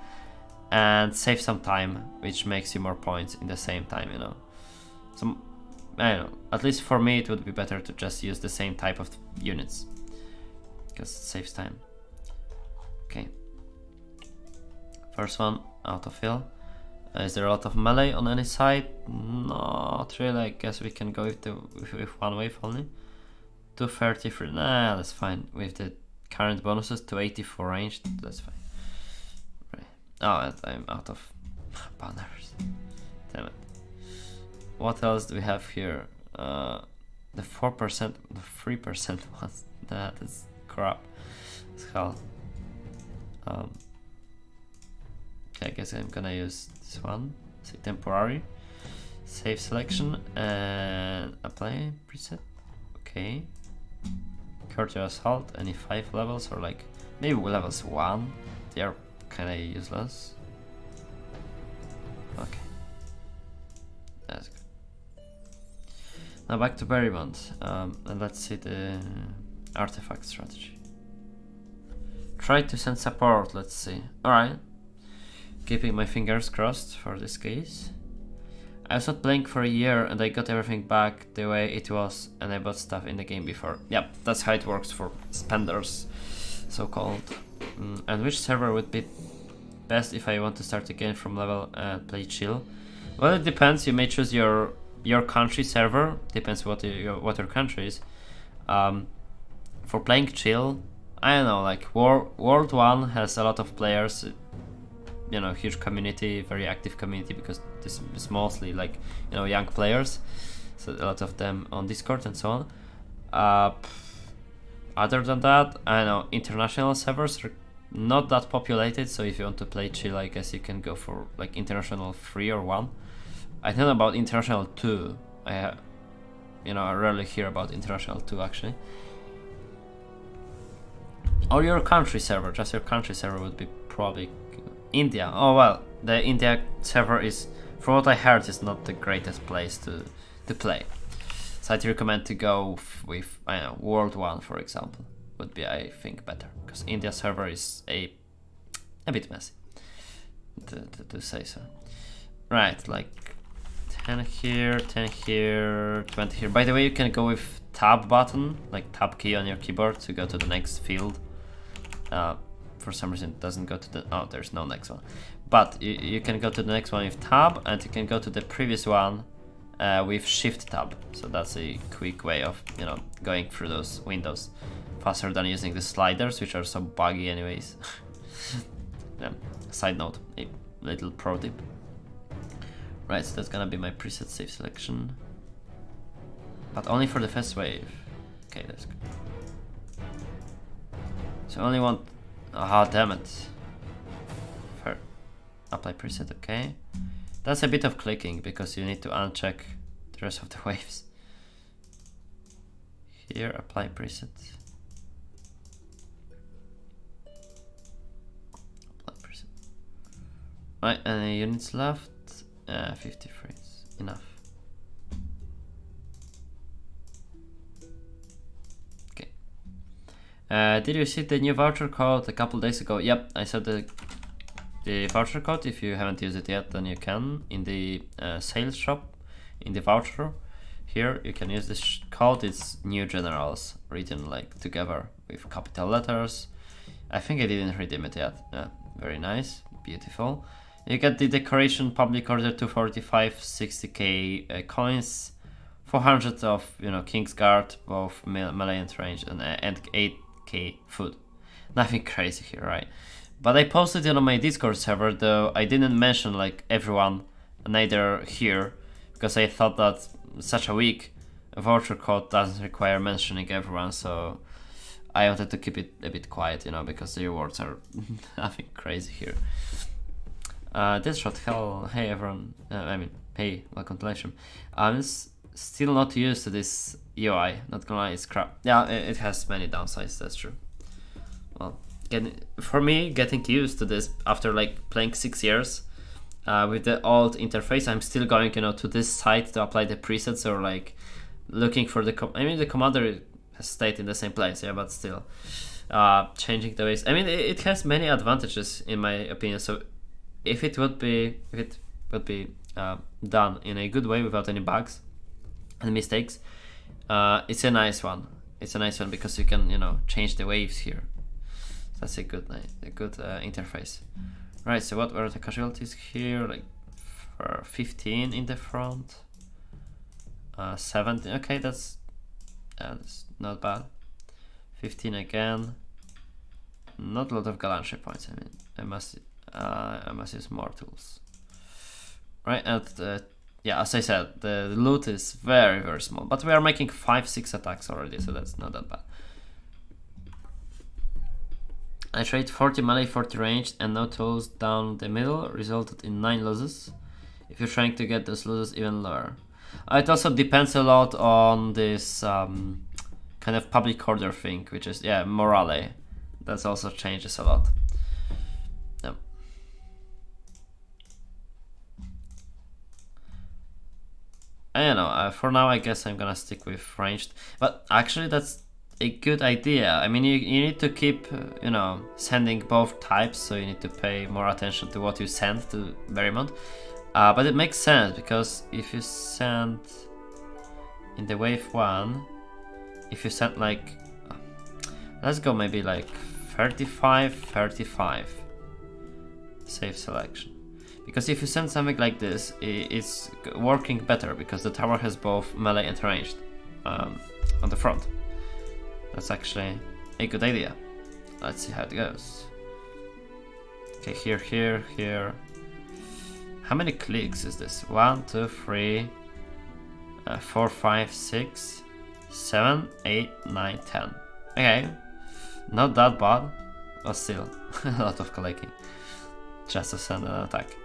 S1: and save some time, which makes you more points in the same time, you know. So, I don't know, at least for me it would be better to just use the same type of units, because it saves time. Okay. First one, autofill. Is there a lot of melee on any side? Not really, I guess we can go with one wave only. 233, nah, that's fine. With the current bonuses, 280 for ranged, that's fine. Right. Oh, and I'm out of banners. Damn it. What else do we have here? The 4%, the 3% was, that is crap as hell. Okay, I guess I'm gonna use this one, say temporary, save selection and apply preset. Okay. Courtier assault, any 5 levels or like maybe levels 1, they are kinda useless. Okay. That's good. Now back to Beri and let's see the artifact strategy. Try to send support, let's see. Alright. Keeping my fingers crossed for this case. I was not playing for a year and I got everything back the way it was and I bought stuff in the game before. Yep, that's how it works for spenders, so called. And which server would be best if I want to start again from level and play chill? Well, it depends. You may choose your country server. Depends what your country is. For playing chill, I don't know, like World 1 has a lot of players, you know, huge community, very active community, because this is mostly like, you know, young players, so a lot of them on Discord and so on. Other than that, I don't know, international servers are not that populated, so if you want to play chill, I guess you can go for like international 3 or 1. I don't know about international 2. I rarely hear about international 2 actually. Or your country server, just your country server would be probably India. Oh well, the India server is, from what I heard, is not the greatest place to play. So I'd recommend to go with, I don't know, World 1 for example, would be, I think, better, because India server is a bit messy, to say so. Right, like 10 here, 10 here, 20 here. By the way, you can go with tab button, like tab key on your keyboard to go to the next field. For some reason it doesn't go to the, oh, there's no next one, but you can go to the next one with tab, and you can go to the previous one with shift tab. So that's a quick way of, you know, going through those windows faster than using the sliders, which are so buggy anyways. Yeah, side note, a little pro tip. Right, so that's gonna be my preset save selection, but only for the first wave. Okay, that's good. So I only want, ah, damn it. Fair. Apply preset, okay. That's a bit of clicking because you need to uncheck the rest of the waves. Here, apply preset. Apply preset. Right, any units left? 53 is enough. Did you see the new voucher code a couple days ago? Yep, I saw the voucher code. If you haven't used it yet, then you can in the sales shop, in the voucher. Here you can use this code. It's new generals written like together with capital letters. I think I didn't redeem it yet. Very nice, beautiful. You get the decoration public order 245 60k coins 400 of, you know, King's Guard, both melee and range, and 8k food. Nothing crazy here, right? But I posted it on my Discord server, though I didn't mention like everyone, neither here, because I thought that such a weak voucher code doesn't require mentioning everyone, so I wanted to keep it a bit quiet, you know, because the rewards are nothing crazy here. This shot, hell, hey everyone, I mean, hey, welcome to live stream. I'm still not used to this UI, not gonna lie, it's crap. Yeah, it has many downsides, that's true. Well, for me, getting used to this after like playing 6 years with the old interface, I'm still going, you know, to this site to apply the presets or like looking for the I mean, the commander has stayed in the same place, yeah, but still changing the ways. I mean, it has many advantages in my opinion. So if it would be done in a good way without any bugs and mistakes, it's a nice one. It's a nice one because you can, you know, change the waves here. That's a good interface. Right, so what were the casualties here? Like for 15 in the front, 17. Okay, that's not bad. 15 again. Not a lot of gallantry points. I mean, I must use more tools. Right, and yeah, as I said, the loot is very, very small, but we are making 5-6 attacks already, so that's not that bad. I trade 40 melee, 40 ranged, and no tools down the middle, resulted in 9 losses. If you're trying to get those losses even lower. It also depends a lot on this kind of public order thing, which is, yeah, morale. That also changes a lot. Yeah. I don't know, for now I guess I'm gonna stick with ranged, but actually that's a good idea. I mean, you need to keep, you know, sending both types, so you need to pay more attention to what you send to Berrymont. But it makes sense, because if you send in the wave 1, if you send like, let's go maybe like 35 safe selection, because if you send something like this, it's working better because the tower has both melee and ranged on the front. That's actually a good idea. Let's see how it goes. Okay, here. How many clicks is this? 1, 2, 3, 4, 5, 6, 7, 8, 9, 10. Okay, not that bad, but still a lot of clicking just to send an attack.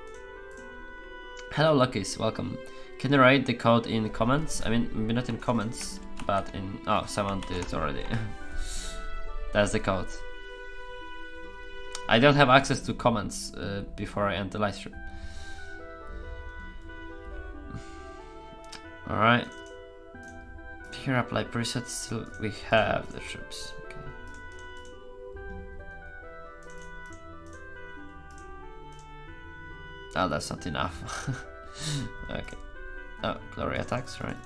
S1: Hello Luckies, welcome. Can you write the code in comments? I mean, maybe not in comments, but in... oh, someone did it already. That's the code. I don't have access to comments before I end the live stream. Alright. Here apply presets, so we have the troops. Okay. Oh, that's not enough. Okay. Oh, glory attacks, right.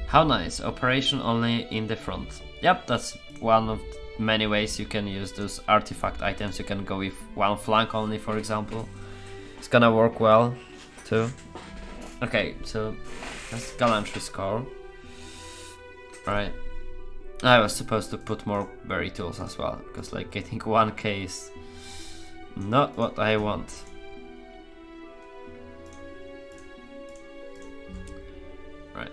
S1: How nice, operation only in the front. Yep, that's one of many ways you can use those artifact items. You can go with one flank only, for example. It's gonna work well too. Okay, so that's gallantry score. Right. I was supposed to put more Beri tools as well, because like getting 1k is not what I want. Right.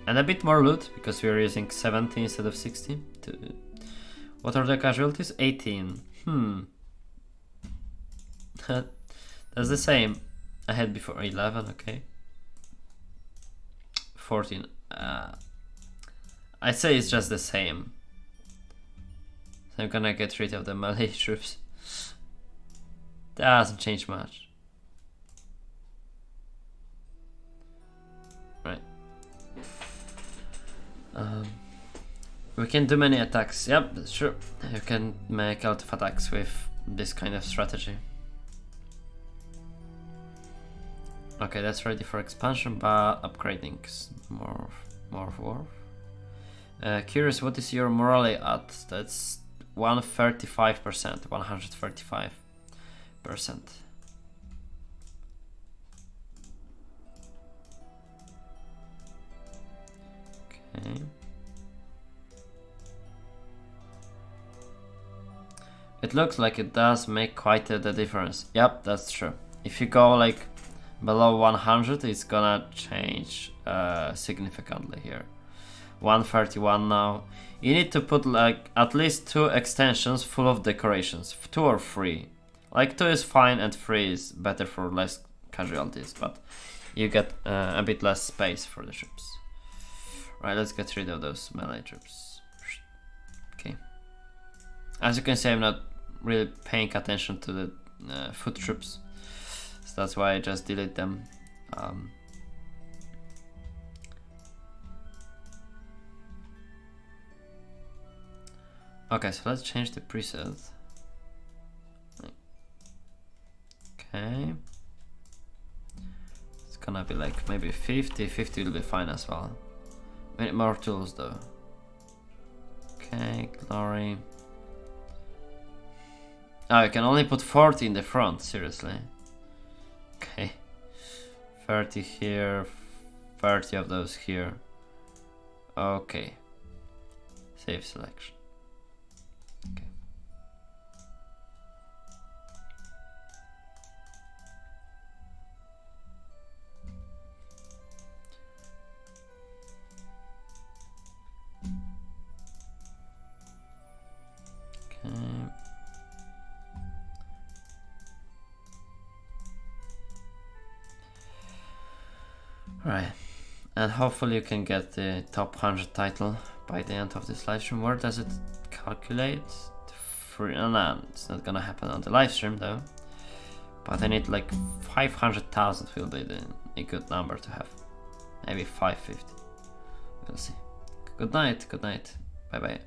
S1: And a bit more loot, because we are using 70 instead of 60. What are the casualties? 18. That's the same I had before. 11, okay. 14. I'd say it's just the same. So I'm gonna get rid of the melee troops. That doesn't change much. Right. We can do many attacks. Yep, that's true. You can make a lot of attacks with this kind of strategy. Okay, that's ready for expansion, but upgrading more worth. Curious, what is your morale at? That's 135%, 135%. It looks like it does make quite the difference. Yep, that's true. If you go like below 100, it's gonna change significantly here. 131 now. You need to put like at least 2 extensions full of decorations, 2 or 3. Like 2 is fine and 3 is better for less casualties, but you get a bit less space for the troops. Right, let's get rid of those melee troops. Okay. As you can see, I'm not really paying attention to the foot troops, so that's why I just delete them. Okay, so let's change the preset. Okay. It's gonna be like maybe 50. 50 will be fine as well. We need more tools though. Okay, glory. Oh, I can only put 40 in the front, seriously. Okay. 30 here, 30 of those here. Okay. Save selection. Okay. Okay. Right, and hopefully you can get the top 100 title by the end of this live stream. Where does it calculate? No, it's not gonna happen on the live stream though. But I need like 500,000 will be a good number to have. Maybe 550. We'll see. Good night, good night. Bye bye.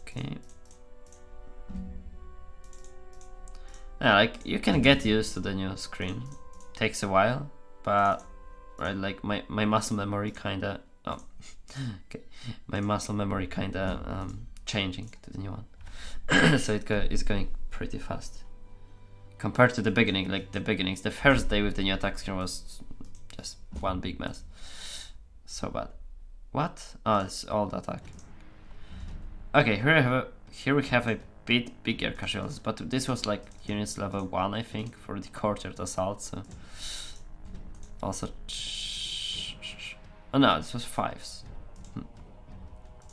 S1: Okay. Yeah, like you can get used to the new screen. Takes a while, but right, like my muscle memory kinda okay, my muscle memory kinda changing to the new one. So it's going pretty fast compared to the beginning. Like the first day with the new attack screen was just one big mess. So bad. What? Oh, it's old attack. Okay, here we have a bit bigger casualties, but this was like units level 1, I think, for the quartered assault. So also, oh no, this was 5s.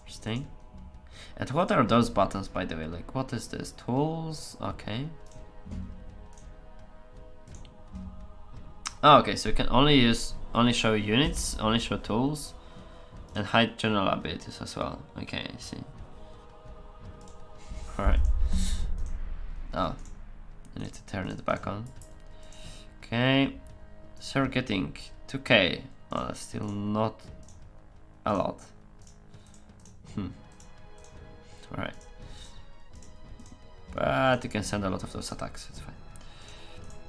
S1: Interesting. And what are those buttons, by the way? Like, what is this? Tools? Okay. Oh, okay, so you can only show units, only show tools, and hide general abilities as well. Okay, I see. Alright. Oh, I need to turn it back on. Okay, so we're getting 2k. Oh, that's still not a lot. Alright. But you can send a lot of those attacks, it's fine.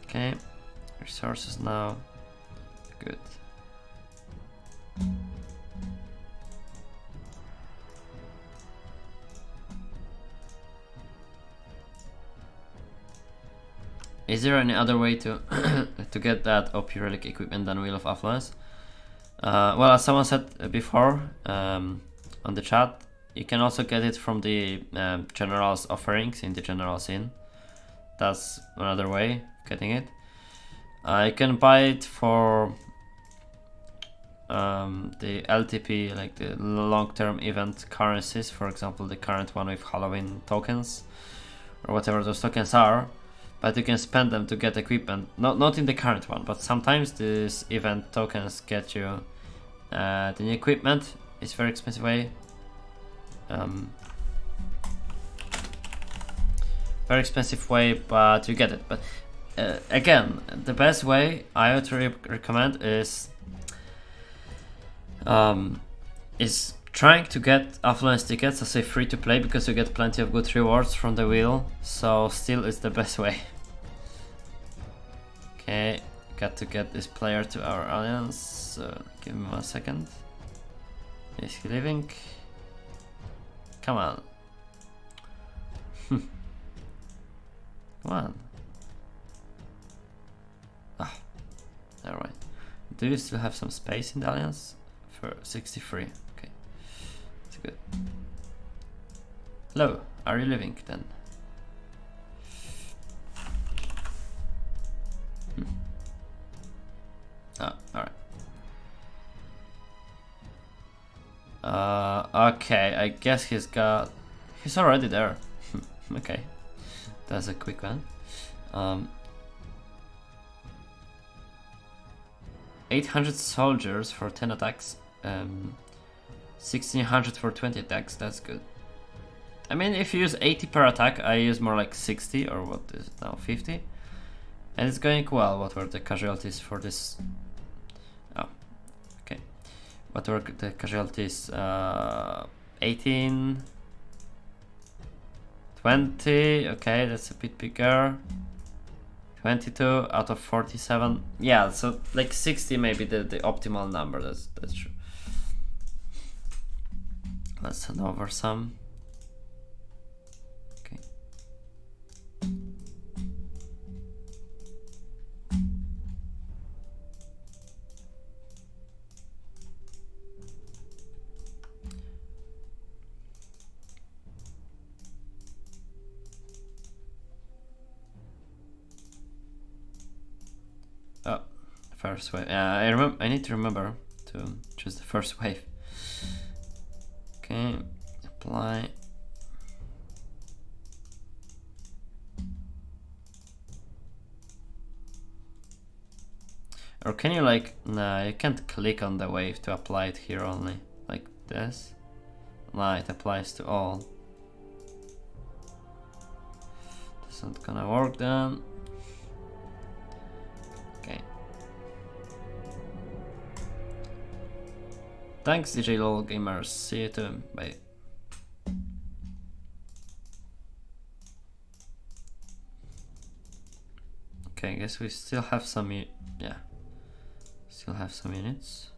S1: Okay, resources now. Good. Is there any other way to to get that OP relic equipment than Wheel of Affluence? Well, as someone said before on the chat, you can also get it from the General's offerings in the General's Inn. That's another way of getting it. You can buy it for the LTP, like the long-term event currencies, for example, the current one with Halloween tokens, or whatever those tokens are. But you can spend them to get equipment, not in the current one, but sometimes these event tokens get you the new equipment. It's a very expensive way. Very expensive way, but you get it. But again, the best way I would recommend is trying to get affluence tickets as a free to play, because you get plenty of good rewards from the wheel. So still it's the best way. Okay, got to get this player to our alliance, so give me 1 second. Is he leaving? Come on. Come on. Ah, alright. Do you still have some space in the alliance? For 63, okay. That's good. Hello, are you living then? Oh, alright. Okay, I guess he's already there. Okay, that's a quick one. 800 soldiers for 10 attacks, 1600 for 20 attacks, that's good. I mean, if you use 80 per attack, I use more like 60, or what is it now, 50? And it's going well. What were the casualties for this? Oh, okay. What were the casualties? 18, 20, okay, that's a bit bigger. 22 out of 47. Yeah, so like 60 maybe the optimal number, that's true. Let's send over some. Okay. Oh, first wave. I need to remember to choose the first wave. Okay, apply. Or can you like, nah, you can't click on the wave to apply it here only, like this. Nah, it applies to all. That's not gonna work then. Okay. Thanks DJ LOL Gamers, see you too, bye. Okay, I guess we still have some, yeah. Still have some units.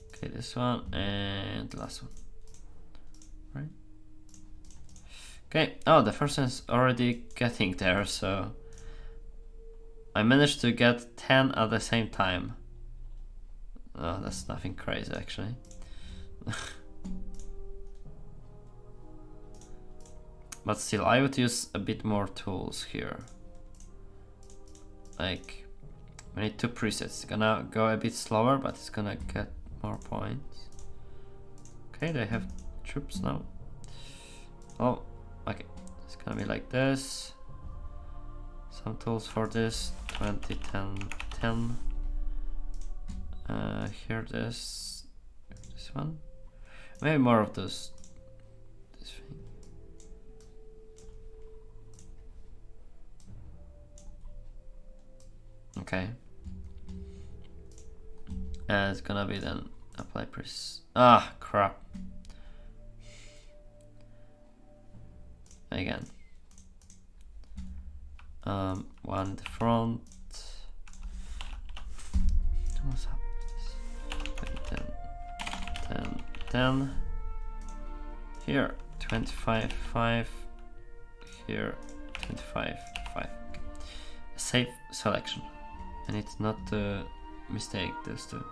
S1: Okay, this one and the last one. Right? Okay, oh, the first one's already getting there, so I managed to get 10 at the same time. Oh, that's nothing crazy actually. But still, I would use a bit more tools here. Like, we need 2 presets. It's gonna go a bit slower, but it's gonna get more points. Okay, they have troops now. Oh, okay. It's gonna be like this. Some tools for this. 20, 10, 10. Here this one. Maybe more of this thing. Okay. And it's gonna be then apply press. Ah, crap. Again. One in the front. What's up with this? 10, 10. Here, 25, 5. Here, 25, 5. Okay. A safe selection. I need not to mistake those two.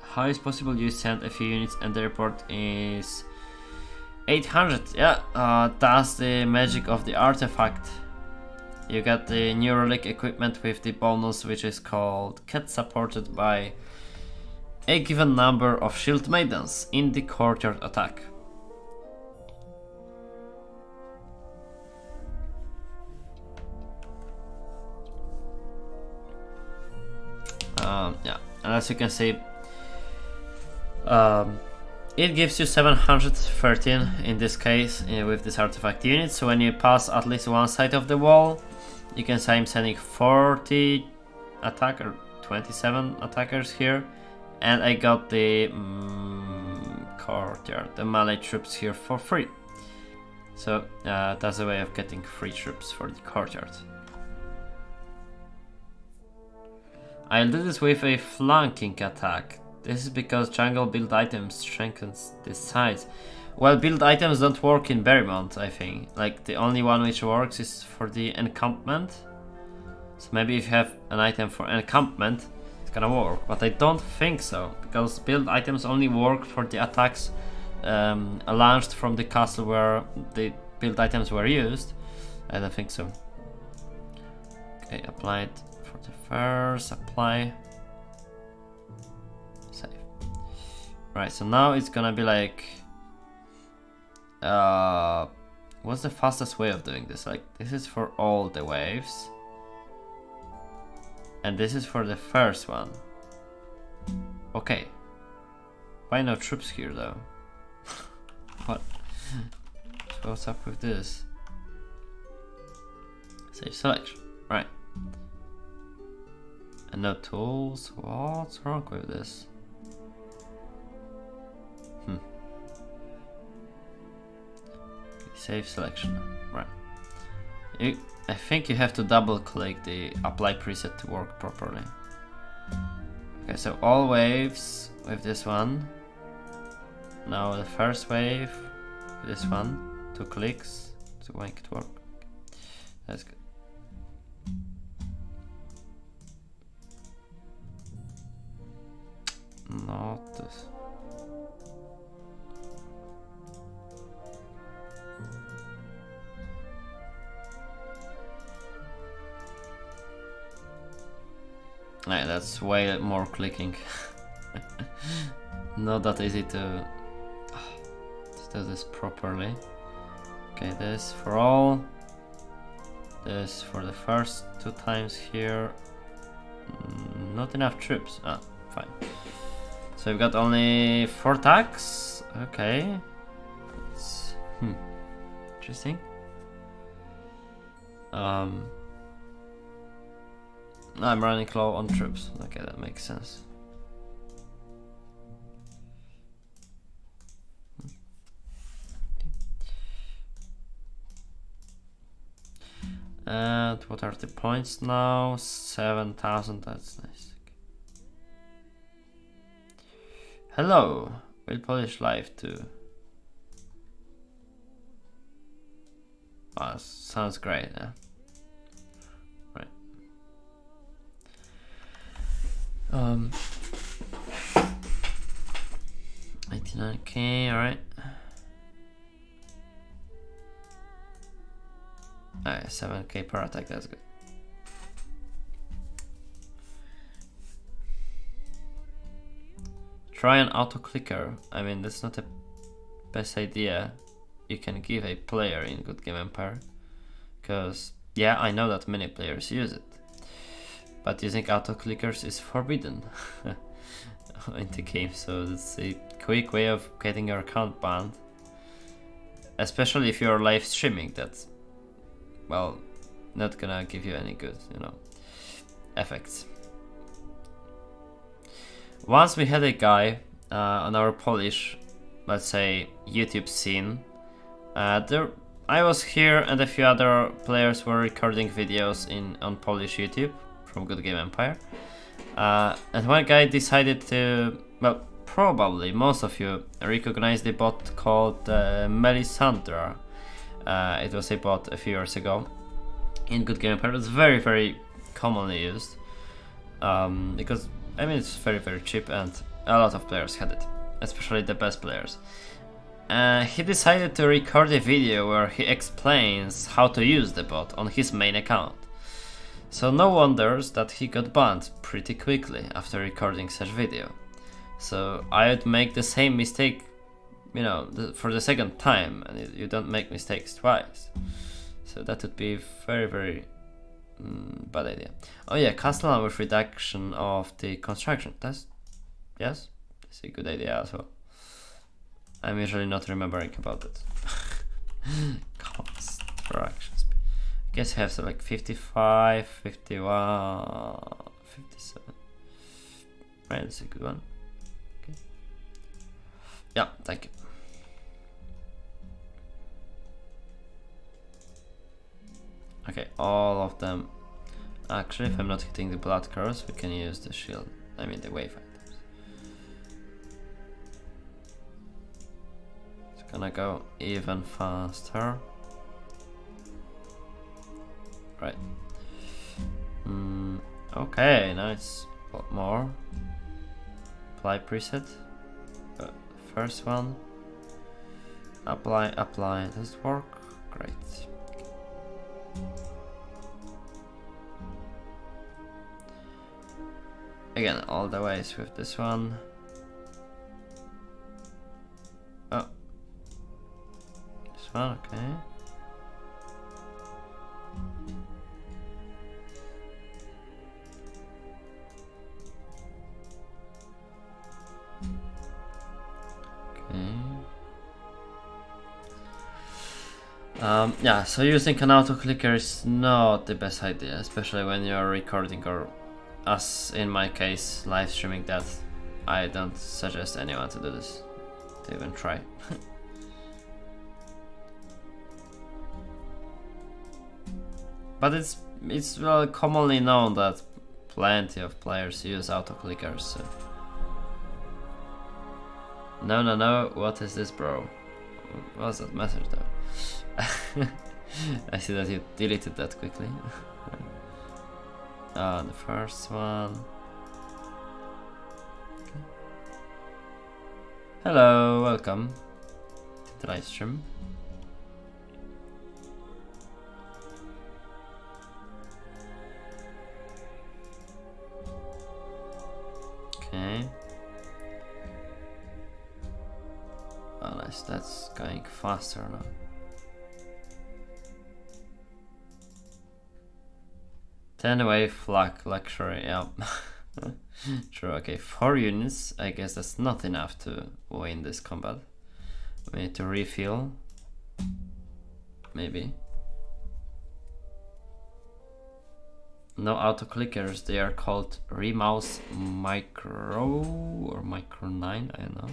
S1: How is possible you send a few units and the report is 800? Yeah, that's the magic of the artifact. You get the new relic equipment with the bonus, which is called Cat, supported by a given number of shield maidens in the courtyard attack. Yeah, and as you can see, it gives you 713 in this case with this artifact unit. So when you pass at least one side of the wall, you can say I'm sending 40 attacker, 27 attackers here, and I got the courtyard, the melee troops here for free. So that's a way of getting free troops for the courtyard. I'll do this with a flanking attack. This is because jungle build items strengthens this size. Well, build items don't work in Berrymount, I think. Like, the only one which works is for the encampment. So maybe if you have an item for encampment, it's gonna work, but I don't think so, because build items only work for the attacks launched from the castle where the build items were used. I don't think so. Okay, applied for the first, apply, save. Right, so now it's gonna be like, what's the fastest way of doing this? Like, this is for all the waves, and this is for the first one. Okay, why no troops here though? What? So what's up with this? Save selection, right. And no tools, what's wrong with this? Save selection, right. I think you have to double click the apply preset to work properly. Okay, so all waves with this one. Now the first wave, this one, 2 clicks to make it work. That's good. Not this. Yeah, that's way more clicking. Not that easy to do this properly. Okay, this for all. This for the first 2 times here. Not enough troops. Ah, fine. So we've got only 4 tags. Okay. It's, interesting. I'm running low on troops. Okay, that makes sense. And what are the points now? 7,000, that's nice. Hello, will Polish live too. Oh, sounds great, yeah. Right. 89k, alright. Alright, 7k per attack, that's good. Try an auto clicker. I mean, that's not the best idea you can give a player in Good Game Empire, because yeah, I know that many players use it, but using auto clickers is forbidden in the game, so it's a quick way of getting your account banned, especially if you're live streaming. That's, well, not gonna give you any good, effects. Once we had a guy on our Polish, let's say, YouTube scene. I was here and a few other players were recording videos on Polish YouTube from Good Game Empire. And one guy decided to, well, probably most of you recognize the bot called Melisandra. It was a bot a few years ago in Good Game Empire. It's very, very commonly used because, I mean, it's very, very cheap and a lot of players had it, especially the best players. He decided to record a video where he explains how to use the bot on his main account. So no wonders that he got banned pretty quickly after recording such video. So I would make the same mistake, for the second time, and you don't make mistakes twice. So that would be very, very bad idea. Oh yeah, castle with reduction of the construction. That's a good idea as well. I'm usually not remembering about it. Construction speed. I guess I have like 55, 51, 57. Right, that's a good one. Okay. Yeah, thank you. Okay, all of them. Actually, if I'm not hitting the Bloodcrows, we can use the shield. I mean the wave items. It's gonna go even faster. Right. Okay, now it's couple more. Apply preset. First one. Apply. Does it work? Great. Again, all the ways with this one. Oh. This one, okay. Yeah, so using an auto clicker is not the best idea, especially when you're recording or, as in my case, live streaming that. I don't suggest anyone to do this, to even try. But it's well commonly known that plenty of players use auto clickers. So. No, what is this, bro? What was that message though? I see that you deleted that quickly. The first one. Okay. Hello, welcome to the live stream. Okay. Oh, nice. That's going faster now. Wave flag luxury, yeah. True, okay, 4 units. I guess that's not enough to win this combat. We need to refill. Maybe. No auto clickers, they are called Remouse Micro or Micro 9, I don't know.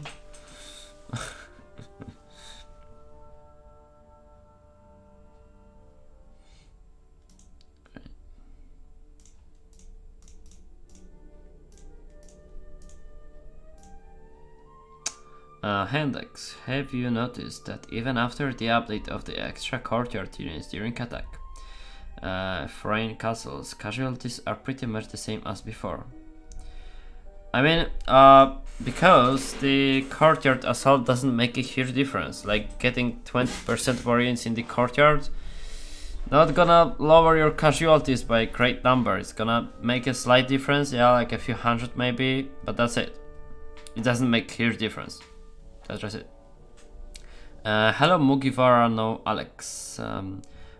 S1: Endex, have you noticed that even after the update of the extra courtyard units during attack, foreign castles casualties are pretty much the same as before? I mean, because the courtyard assault doesn't make a huge difference. Like getting 20% more units in the courtyard, not gonna lower your casualties by a great number. It's gonna make a slight difference, yeah, like a few hundred maybe, but that's it. It doesn't make a huge difference. That's just it. Hello Mugivara, no Alex.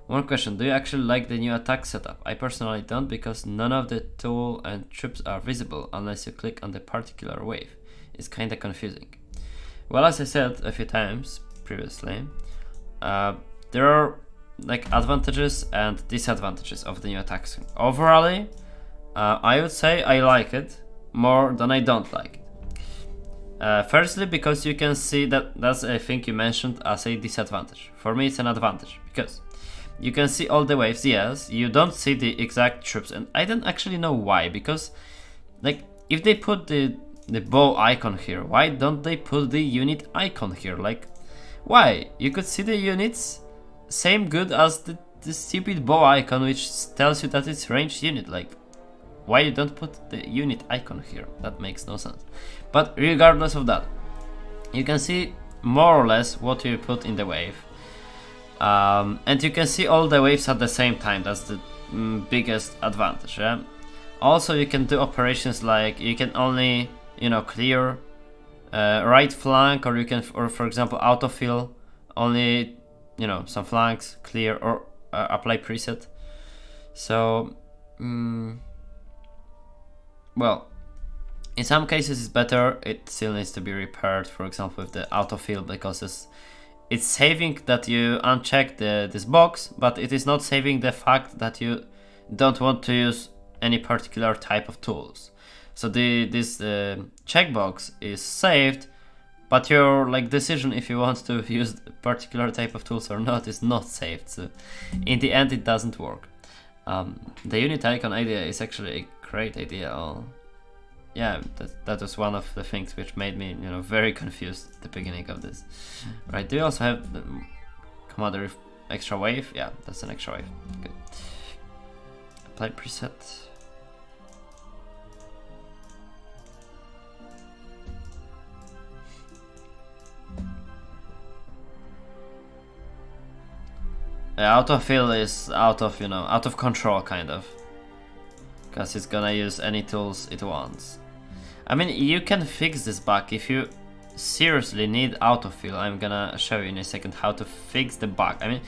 S1: One question, do you actually like the new attack setup? I personally don't, because none of the tool and troops are visible unless you click on the particular wave. It's kinda confusing. Well, as I said a few times previously, there are like advantages and disadvantages of the new attack scheme. Overall, I would say I like it more than I don't like it. Firstly, because you can see that's a thing you mentioned as a disadvantage. For me, it's an advantage because you can see all the waves. Yes, you don't see the exact troops, and I don't actually know why. Because, like, if they put the bow icon here, why don't they put the unit icon here? Like, why? You could see the units same good as the stupid bow icon, which tells you that it's ranged unit. Like, why you don't put the unit icon here? That makes no sense. But regardless of that, you can see more or less what you put in the wave. And you can see all the waves at the same time. That's the biggest advantage. Yeah? Also, you can do operations like you can only, clear right flank, or you can, or for example, autofill only, some flanks, clear, or apply preset. So, well, in some cases it's better. It still needs to be repaired, for example with the autofill, because it's saving that you uncheck this box, but it is not saving the fact that you don't want to use any particular type of tools. So this checkbox is saved, but your decision if you want to use a particular type of tools or not is not saved. So in the end it doesn't work. The unit icon idea is actually a great idea. Yeah, that was one of the things which made me, very confused at the beginning of this. Right, do you also have the commander extra wave? Yeah, that's an extra wave. Good. Apply preset. Autofill is out of, you know, out of control kind of. Because it's gonna use any tools it wants. I mean, you can fix this bug if you seriously need autofill. I'm gonna show you in a second how to fix the bug. I mean,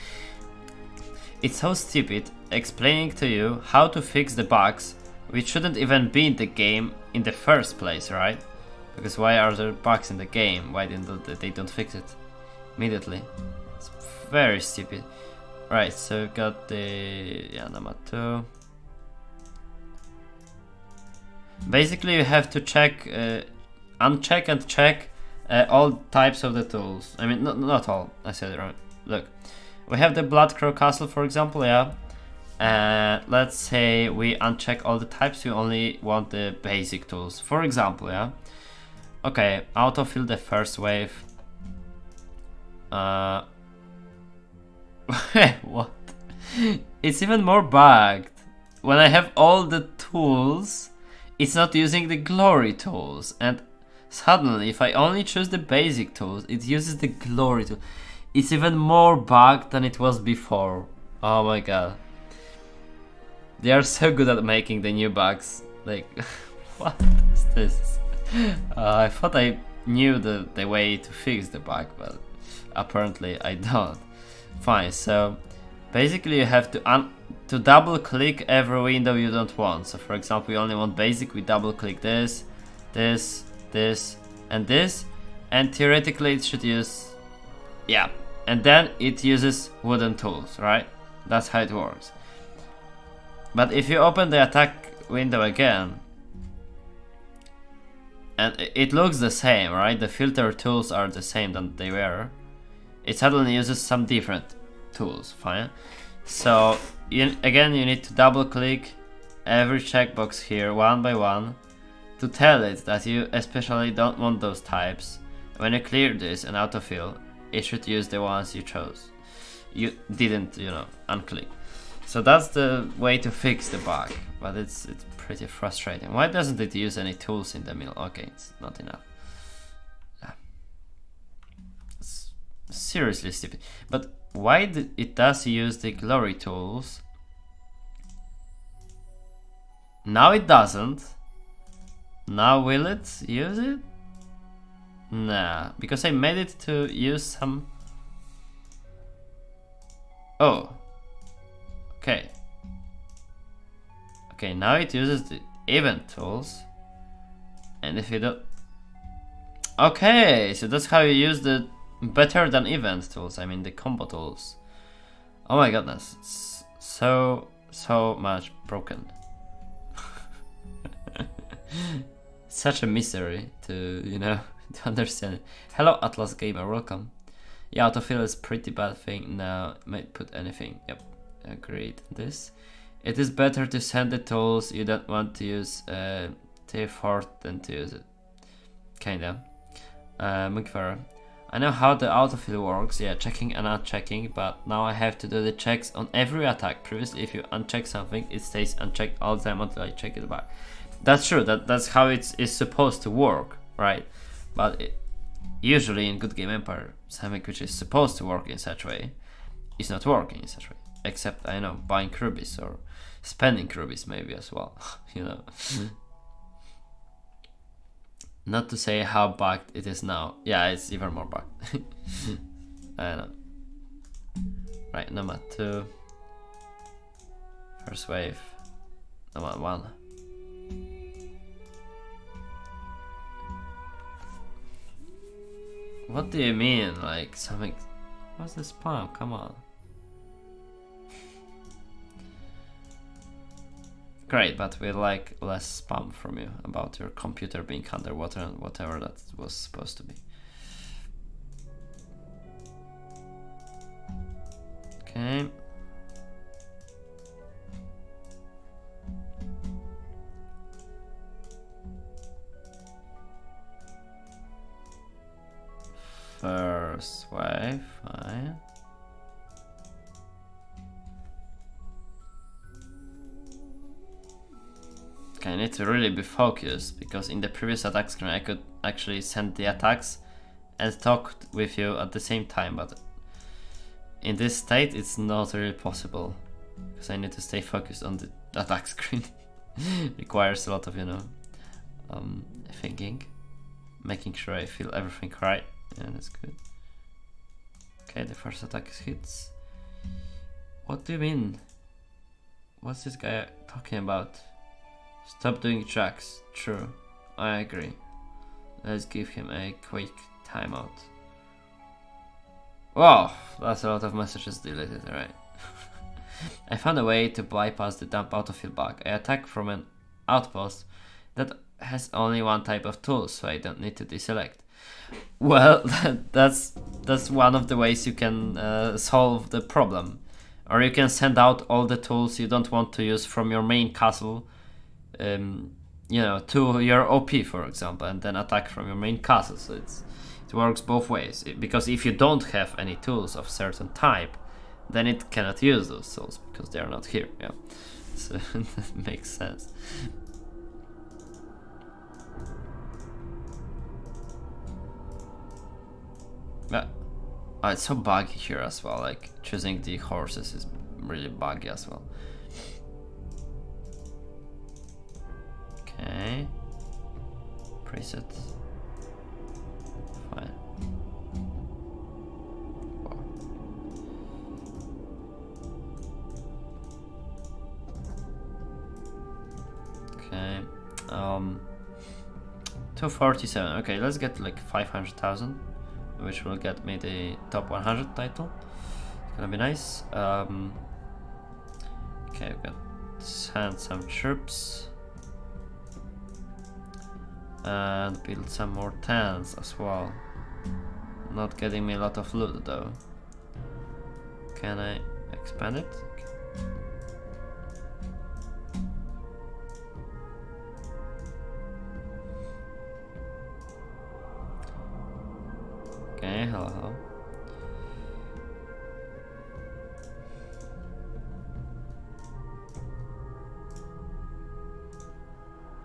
S1: it's so stupid explaining to you how to fix the bugs which shouldn't even be in the game in the first place, right? Because why are there bugs in the game? Why they don't fix it immediately? It's very stupid. Right, so we've got the Nomad 2. Basically, you have to check, uncheck and check all types of the tools. I mean, not all. I said it wrong. Look, we have the Bloodcrow castle, for example. Yeah. Let's say we uncheck all the types. We only want the basic tools. For example, yeah. Okay, autofill the first wave. What? It's even more bugged. When I have all the tools, it's not using the glory tools, and suddenly if I only choose the basic tools, it uses the glory tool. It's even more bugged than it was before. Oh my god. They are so good at making the new bugs. Like, what is this? I thought I knew the way to fix the bug, but apparently I don't. Fine, so basically you have to double click every window you don't want. So for example, you only want basic, we double click this, this, this, and this, and theoretically it should use, yeah, and then it uses wooden tools, right? That's how it works. But if you open the attack window again, and it looks the same, right? The filter tools are the same than they were. It suddenly uses some different tools, fine? So, again, you need to double click every checkbox here one by one to tell it that you especially don't want those types. When you clear this and autofill, it should use the ones you chose. You didn't, you know, unclick. So that's the way to fix the bug, but it's pretty frustrating. Why doesn't it use any tools in the middle? Okay, it's not enough. Yeah. It's seriously stupid. But why it does use the glory tools? Now it doesn't. Now will it use it? Nah, because I made it to use some... Oh. Okay. Okay, now it uses the event tools. And if you don't... Okay, so that's how you use the better than event tools. I mean the combo tools. Oh my goodness. It's so much broken. Such a misery to, you know, to understand it. Hello Atlas Gamer, welcome. Yeah, autofill is pretty bad thing. Now might put anything. Yep. Agreed. This. It is better to send the tools you don't want to use T4 than to use it. Kinda. Mugfara. I know how the autofill works, yeah, checking and unchecking, but now I have to do the checks on every attack. Previously, if you uncheck something, it stays unchecked all the time until I check it back. That's true, that's how it's supposed to work, right? But usually in Good Game Empire, something which is supposed to work in such way is not working in such way. Except, I know, buying rubies or spending rubies maybe as well, you know. Not to say how bugged it is now. Yeah, it's even more bugged. I know. Right, Nomad 2. First wave. Nomad 1. What do you mean? Like something... What's the spam? Come on. Great, but we like less spam from you about your computer being underwater and whatever that was supposed to be. Okay. First wave, fine. Okay, I need to really be focused, because in the previous attack screen I could actually send the attacks and talk with you at the same time, but in this state it's not really possible, because I need to stay focused on the attack screen. Requires a lot of, you know, thinking, making sure I feel everything right. Yeah, that's good. Okay, the first attack hits. What do you mean? What's this guy talking about? Stop doing drugs. True, I agree. Let's give him a quick timeout. Wow, that's a lot of messages deleted, right? I found a way to bypass the dump autofill bug. I attack from an outpost that has only one type of tool, so I don't need to deselect. Well, that's one of the ways you can solve the problem. Or you can send out all the tools you don't want to use from your main castle, you know, to your OP, for example, and then attack from your main castle. So it works both ways. Because if you don't have any tools of certain type, then it cannot use those tools because they are not here. Yeah, so that makes sense. But it's so buggy here as well. Like choosing the horses is really buggy as well. Okay, preset. Fine. Wow. Okay. 247. Okay, let's get like 500,000, which will get me the top 100 title. It's gonna be nice. Okay, we've got send some troops and build some more tents as well. Not getting me a lot of loot though. Can I expand it? Okay, hello.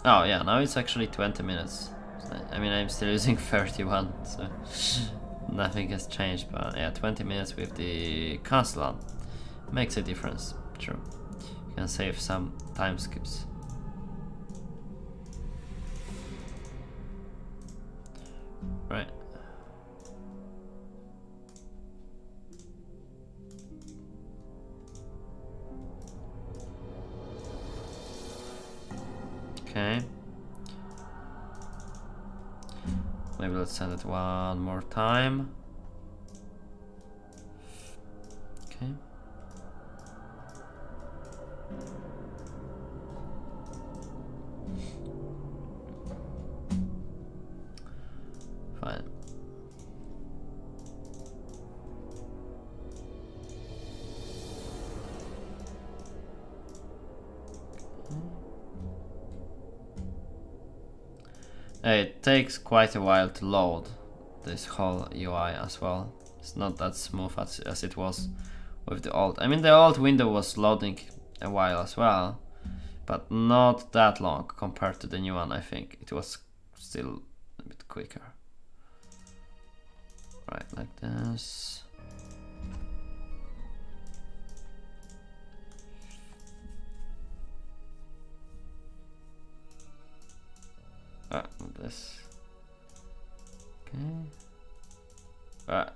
S1: Oh yeah, now it's actually 20 minutes. I mean, I'm still using 31, so nothing has changed, but yeah, 20 minutes with the castle on makes a difference. True. You can save some time skips. Right. Okay. Maybe let's send it one more time. Okay. Fine. It takes quite a while to load this whole UI as well. It's not that smooth as it was with the old. I mean, the old window was loading a while as well, but not that long compared to the new one. I think it was still a bit quicker. Right, like this. This. Okay. Fine.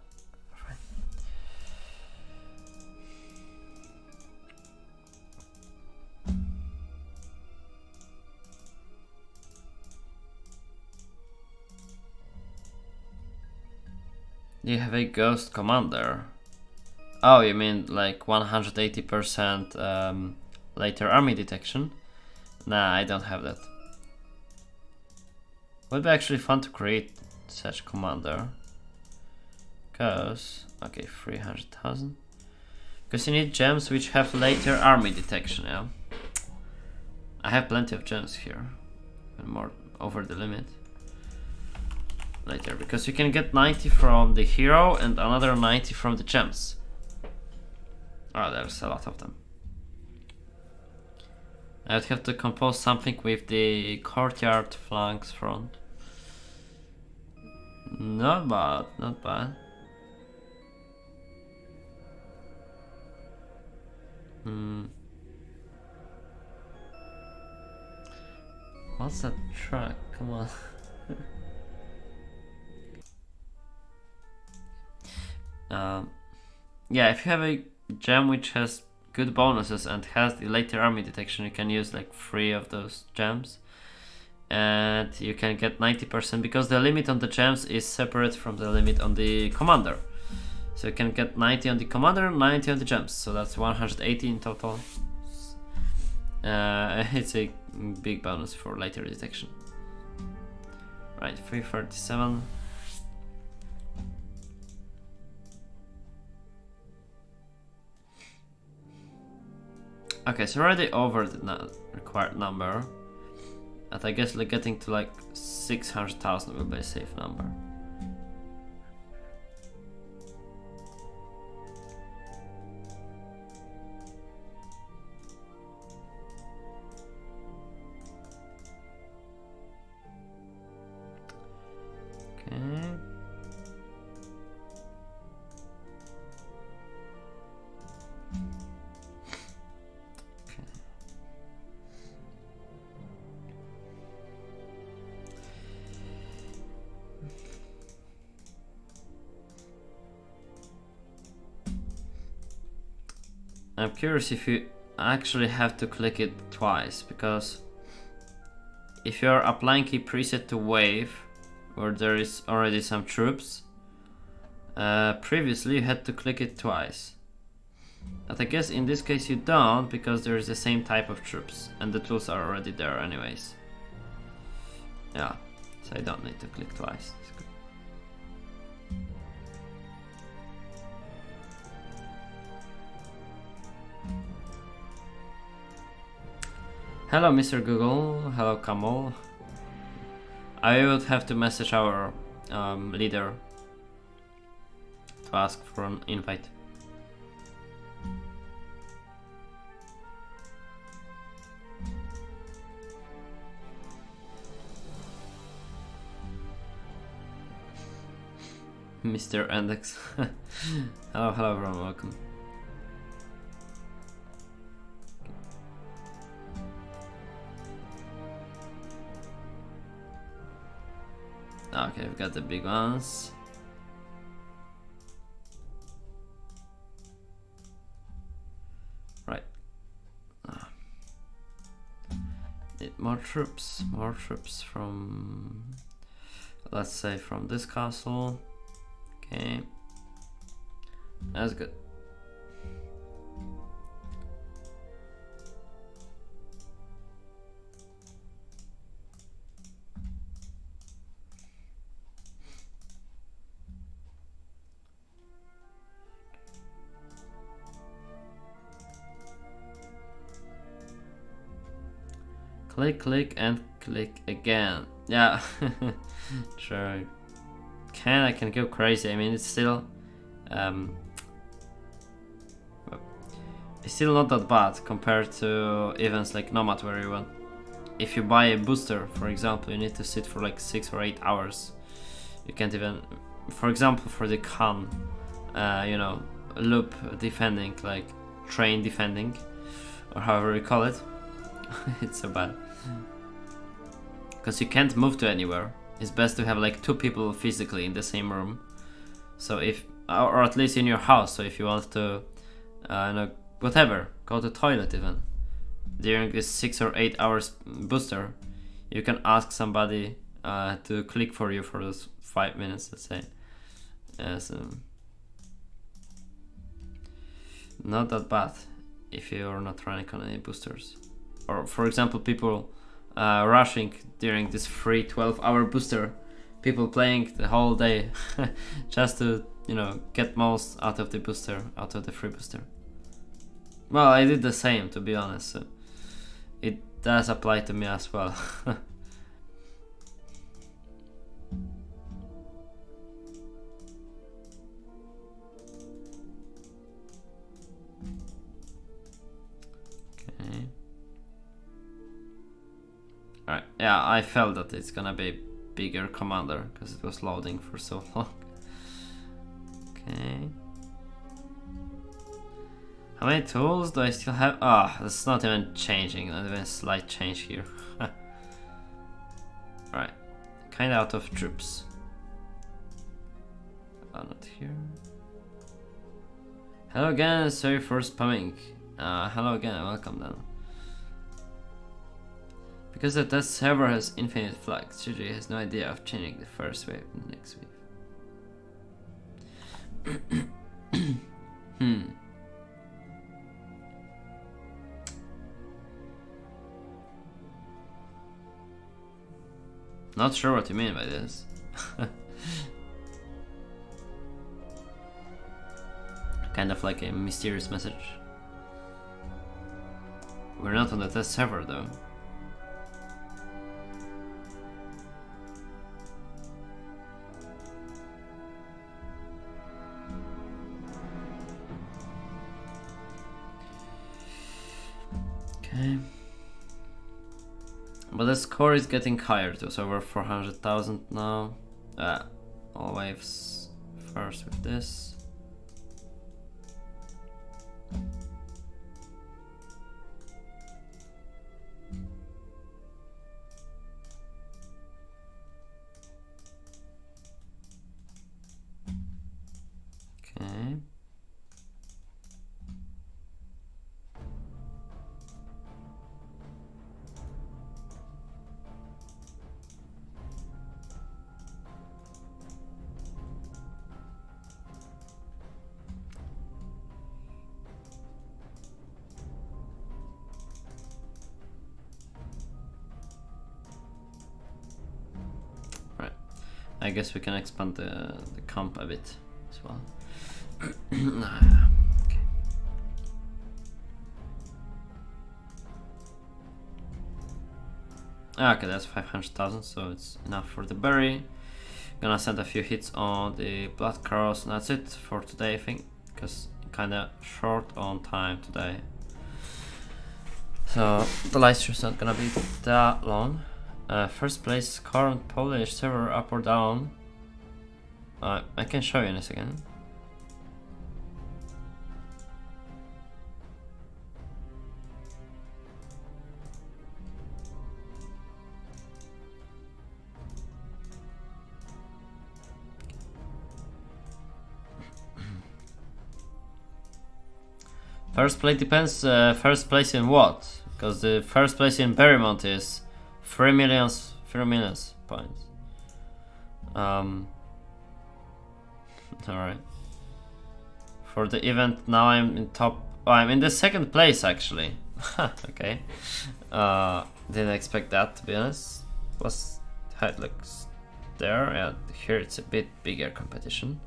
S1: You have a ghost commander. Oh, you mean like 180% later army detection? Nah, I don't have that. Would be actually fun to create such commander. Because, okay, 300,000. Because you need gems which have later army detection, yeah? I have plenty of gems here. And more over the limit. Later, because you can get 90 from the hero and another 90 from the gems. Oh, there's a lot of them. I'd have to compose something with the courtyard flanks front. Not bad, not bad. What's that track? Come on. Yeah, if you have a gem which has good bonuses and has the later army detection, you can use like 3 of those gems. And you can get 90% because the limit on the gems is separate from the limit on the commander. So you can get 90 on the commander, 90 on the gems. So that's 180 in total. It's a big bonus for later detection. Right, 337. Okay, so already over the required number. And I guess like getting to like 600,000 will be a safe number. Okay. I'm curious if you actually have to click it twice, because if you're applying a preset to wave where there is already some troops, previously you had to click it twice. But I guess in this case you don't, because there is the same type of troops and the tools are already there anyways. Yeah, so I don't need to click twice. Hello Mr. Google, hello Kamal. I would have to message our leader to ask for an invite. Mr. Endex. Hello everyone, welcome. Okay, we've got the big ones. Right. Need more troops from, let's say, from this castle. Okay, that's good. Click, click, and click again. Yeah, sure. I can go crazy. I mean, it's still not that bad compared to events like Nomad, where you want, if you buy a booster, for example, you need to sit for like 6 or 8 hours. You can't even, for example, for the Khan, you know, loop defending, like train defending, or however you call it. It's so bad because you can't move to anywhere. It's best to have like 2 people physically in the same room. So if, or at least in your house, so if you want to, you know, whatever, go to toilet even, during this 6 or 8 hours booster, you can ask somebody to click for you for those 5 minutes, let's say. So not that bad if you're not running on any boosters. Or for example, people rushing during this free 12-hour booster, people playing the whole day just to, you know, get most out of the booster, out of the free booster. Well, I did the same, to be honest, so it does apply to me as well. Okay. Alright, yeah, I felt that it's gonna be a bigger commander because it was loading for so long. Okay. How many tools do I still have? Ah, that's not even changing, not even a slight change here. Right, kinda out of troops. Oh, not here. Hello again, sorry for spamming. Hello again, welcome then. Because the test server has infinite flags, CJ has no idea of changing the first wave and the next wave. Not sure what you mean by this. Kind of like a mysterious message. We're not on the test server though. Okay. But the score is getting higher too, so over 400,000 now. All waves first with this. Okay. I guess we can expand the comp a bit as well. Okay. Okay, that's 500,000, so it's enough for the Beri. Gonna send a few hits on the Bloodcrows, and that's it for today, I think, because kinda short on time today. So the live stream's not gonna be that long. First place current Polish server up or down. I can show you in a second. First place depends. First place in what? Because the first place in Berrymont is 3 million points. Alright. For the event now I'm in top. Oh, I'm in the second place actually. Okay. Didn't expect that, to be honest. Was how it looks there. Yeah, here it's a bit bigger competition.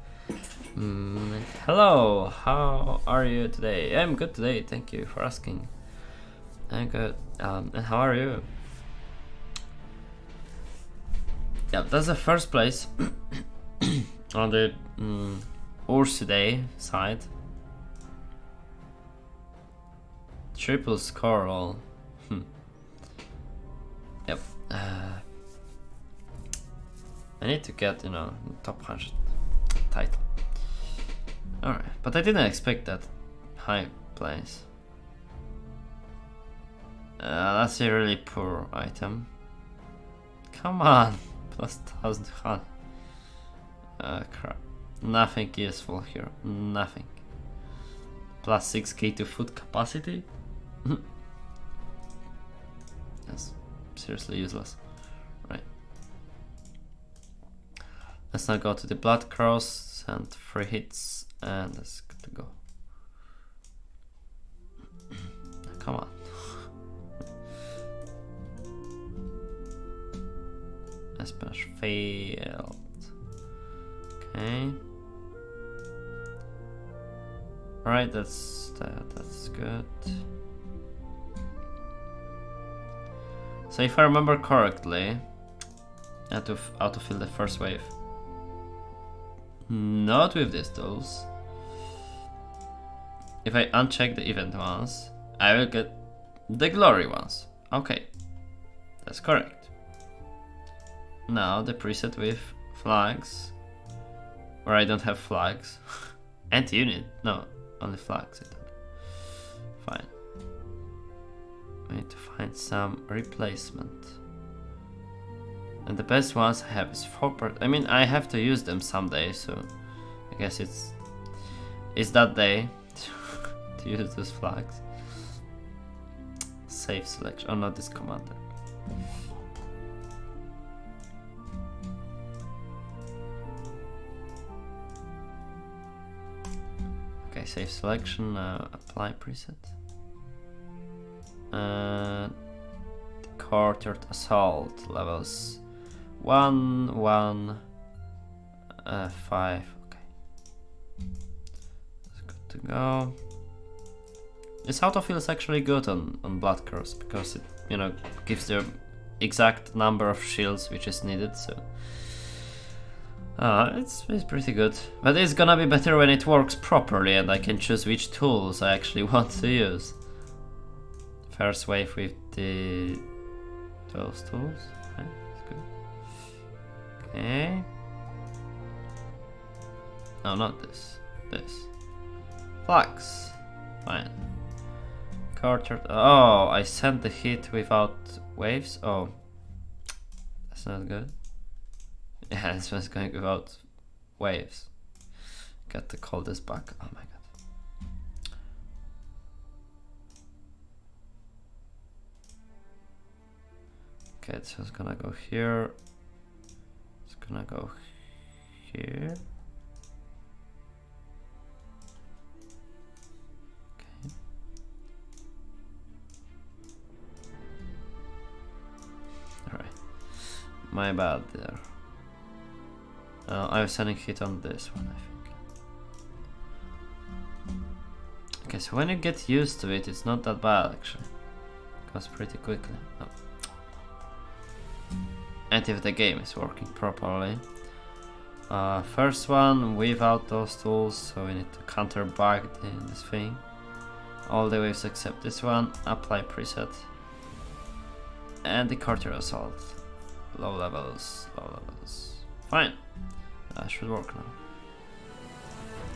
S1: Hello, how are you today? I'm good today, thank you for asking. I'm good. And how are you? Yeah, that's the first place on the Urside side. Triple score all. Yep. I need to get, top 100 title. Alright, but I didn't expect that high place. That's a really poor item. Come on, plus 1,000. Crap. Nothing useful here. Nothing. Plus 6k to food capacity? That's seriously useless. Right. Let's now go to the Bloodcrows and 3 hits, and that's good to go. Come on. Espionage failed. Okay. Alright, that's good. So if I remember correctly, I had to autofill the first wave. Not with these tools. If I uncheck the event ones, I will get the glory ones. Okay, that's correct. Now the preset with flags, where I don't have flags. And unit, no, only flags. I don't. Fine. We need to find some replacement. And the best ones I have is 4%. I mean, I have to use them someday, so I guess it's that day to use those flags. Save selection. Oh, not this commander. Okay, save selection. Apply preset. Courtyard assault levels 1, 1, 5. Okay, that's good to go. This auto feels actually good on Bloodcrows because it, you know, gives the exact number of shields which is needed. So it's pretty good, but it's gonna be better when it works properly and I can choose which tools I actually want to use. First wave with those tools. Okay, that's good. Okay. No, not this. This. Flags. Fine. Courtyard. Oh, I sent the hit without waves. Oh, that's not good. Yeah, this one's going without waves. Got to call this back. Oh my god. Okay, so it's gonna go here. It's gonna go here. Okay. Alright. My bad there. I was sending hit on this one, I think. Okay, so when you get used to it, it's not that bad actually. It goes pretty quickly. Oh. And if the game is working properly. First one without those tools, so we need to counter bug this thing. All the waves except this one. Apply preset. And the courtyard assault. Low levels, low levels. Fine. That should work now.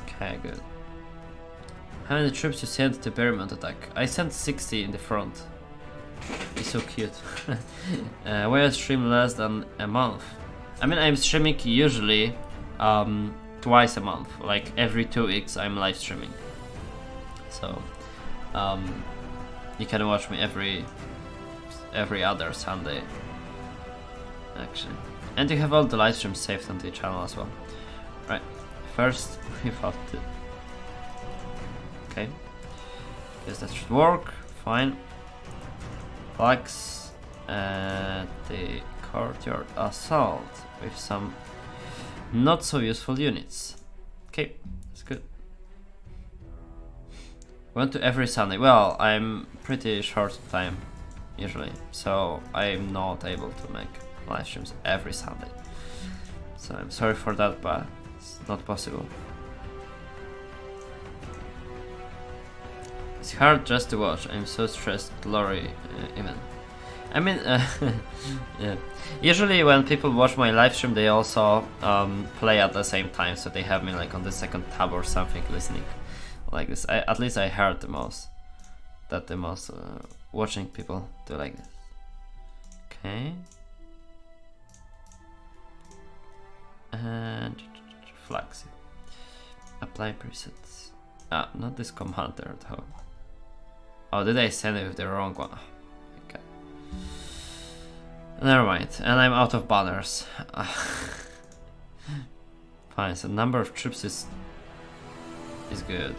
S1: Okay, good. How many troops you sent to Beri attack? I sent 60 in the front. He's so cute. Why I stream less than a month? I mean, I'm streaming usually twice a month. Like every 2 weeks I'm live streaming. So you can watch me every other Sunday actually. And you have all the live streams saved on the channel as well. Right, first without the... Okay, guess that should work, fine. Flags, the courtyard assault with some not so useful units. Okay, that's good. Went to every Sunday. Well, I'm pretty short of time usually, so I'm not able to make live streams every Sunday. So I'm sorry for that, but it's not possible. It's hard just to watch. I'm so stressed, Glory even. I mean, yeah. Usually when people watch my live stream, they also play at the same time, so they have me like on the second tab or something listening like this. At least I heard the most watching people do like this. Okay. And flags. Apply presets. Ah, not this commander though. Oh, did I send it with the wrong one? Okay. Never mind. And I'm out of banners. Fine. So number of troops is good,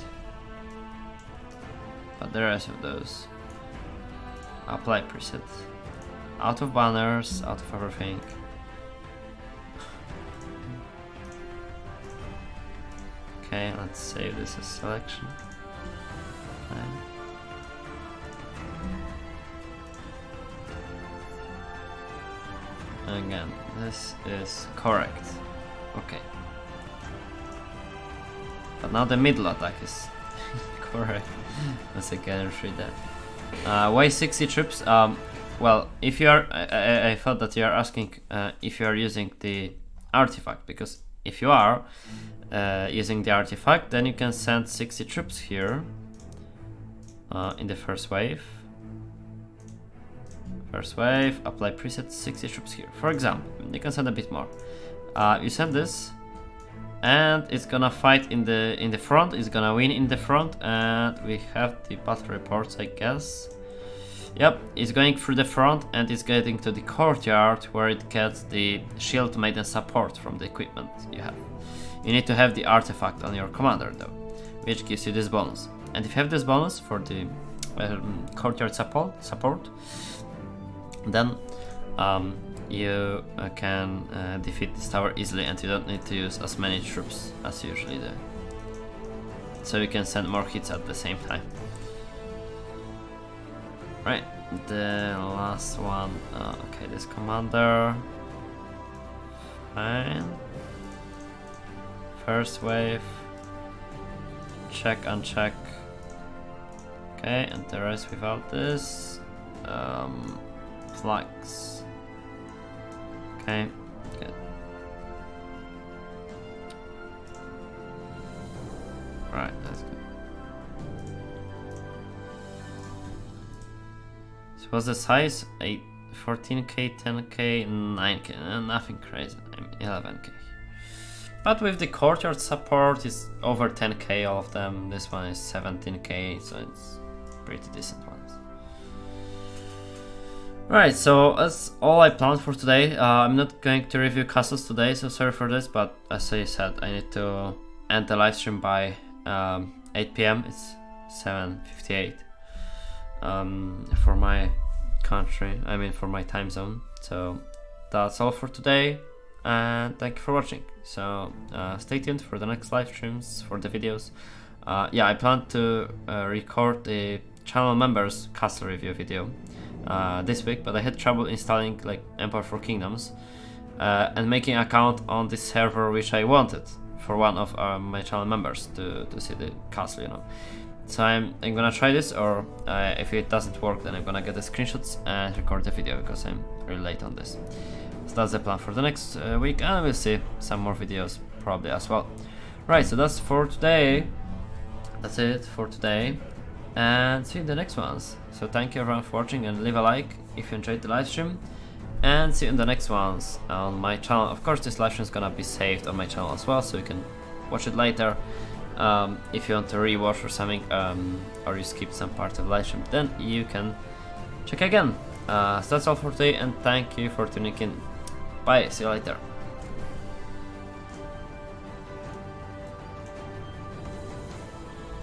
S1: but the rest of those. Apply preset. Out of banners. Out of everything. Okay, let's save this as selection. Fine. Again, this is correct. Okay. But now the middle attack is correct. Let's again read that. Why 60 troops? Well, if you are, I thought that you are asking if you are using the artifact, because if you are using the artifact, then you can send 60 troops here. in the first wave. First wave, apply preset 60 troops here. For example, you can send a bit more. You send this, and it's gonna fight in the front. It's gonna win in the front, and we have the battle reports, I guess. Yep, it's going through the front, and it's getting to the courtyard where it gets the shield maiden support from the equipment you have. You need to have the artifact on your commander though, which gives you this bonus. And if you have this bonus for the courtyard support, then you can defeat this tower easily, and you don't need to use as many troops as you usually do. So you can send more hits at the same time. Right, the last one. Okay, this commander. Fine. First wave. Check, uncheck. Okay, and the rest without this. Flags. Okay, good. Right, that's good. So what's the size? 14k, 10k, 9k, nothing crazy. I mean 11k. But with the courtyard support, it's over 10k all of them. This one is 17k, so it's pretty decent ones. Right, so that's all I planned for today. I'm not going to review castles today, so sorry for this, but as I said, I need to end the live stream by 8 PM. It's 7:58 for my country, I mean for my time zone. So that's all for today, and thank you for watching. So stay tuned for the next live streams, for the videos. Yeah, I plan to record the channel members castle review video this week, but I had trouble installing like Empire for Kingdoms and making an account on this server which I wanted for one of my channel members to see the castle, you know. So I'm gonna try this, or if it doesn't work, then I'm gonna get the screenshots and record the video, because I'm really late on this. So that's the plan for the next week, and we'll see some more videos probably as well. Right, so that's for today. That's it for today, and see you in the next ones. So thank you everyone for watching, and leave a like if you enjoyed the live stream, and see you in the next ones on my channel. Of course, this live stream is gonna be saved on my channel as well, so you can watch it later. If you want to rewatch or something, or you skip some part of the live stream, then you can check again. So that's all for today, and thank you for tuning in. Bye, see you later.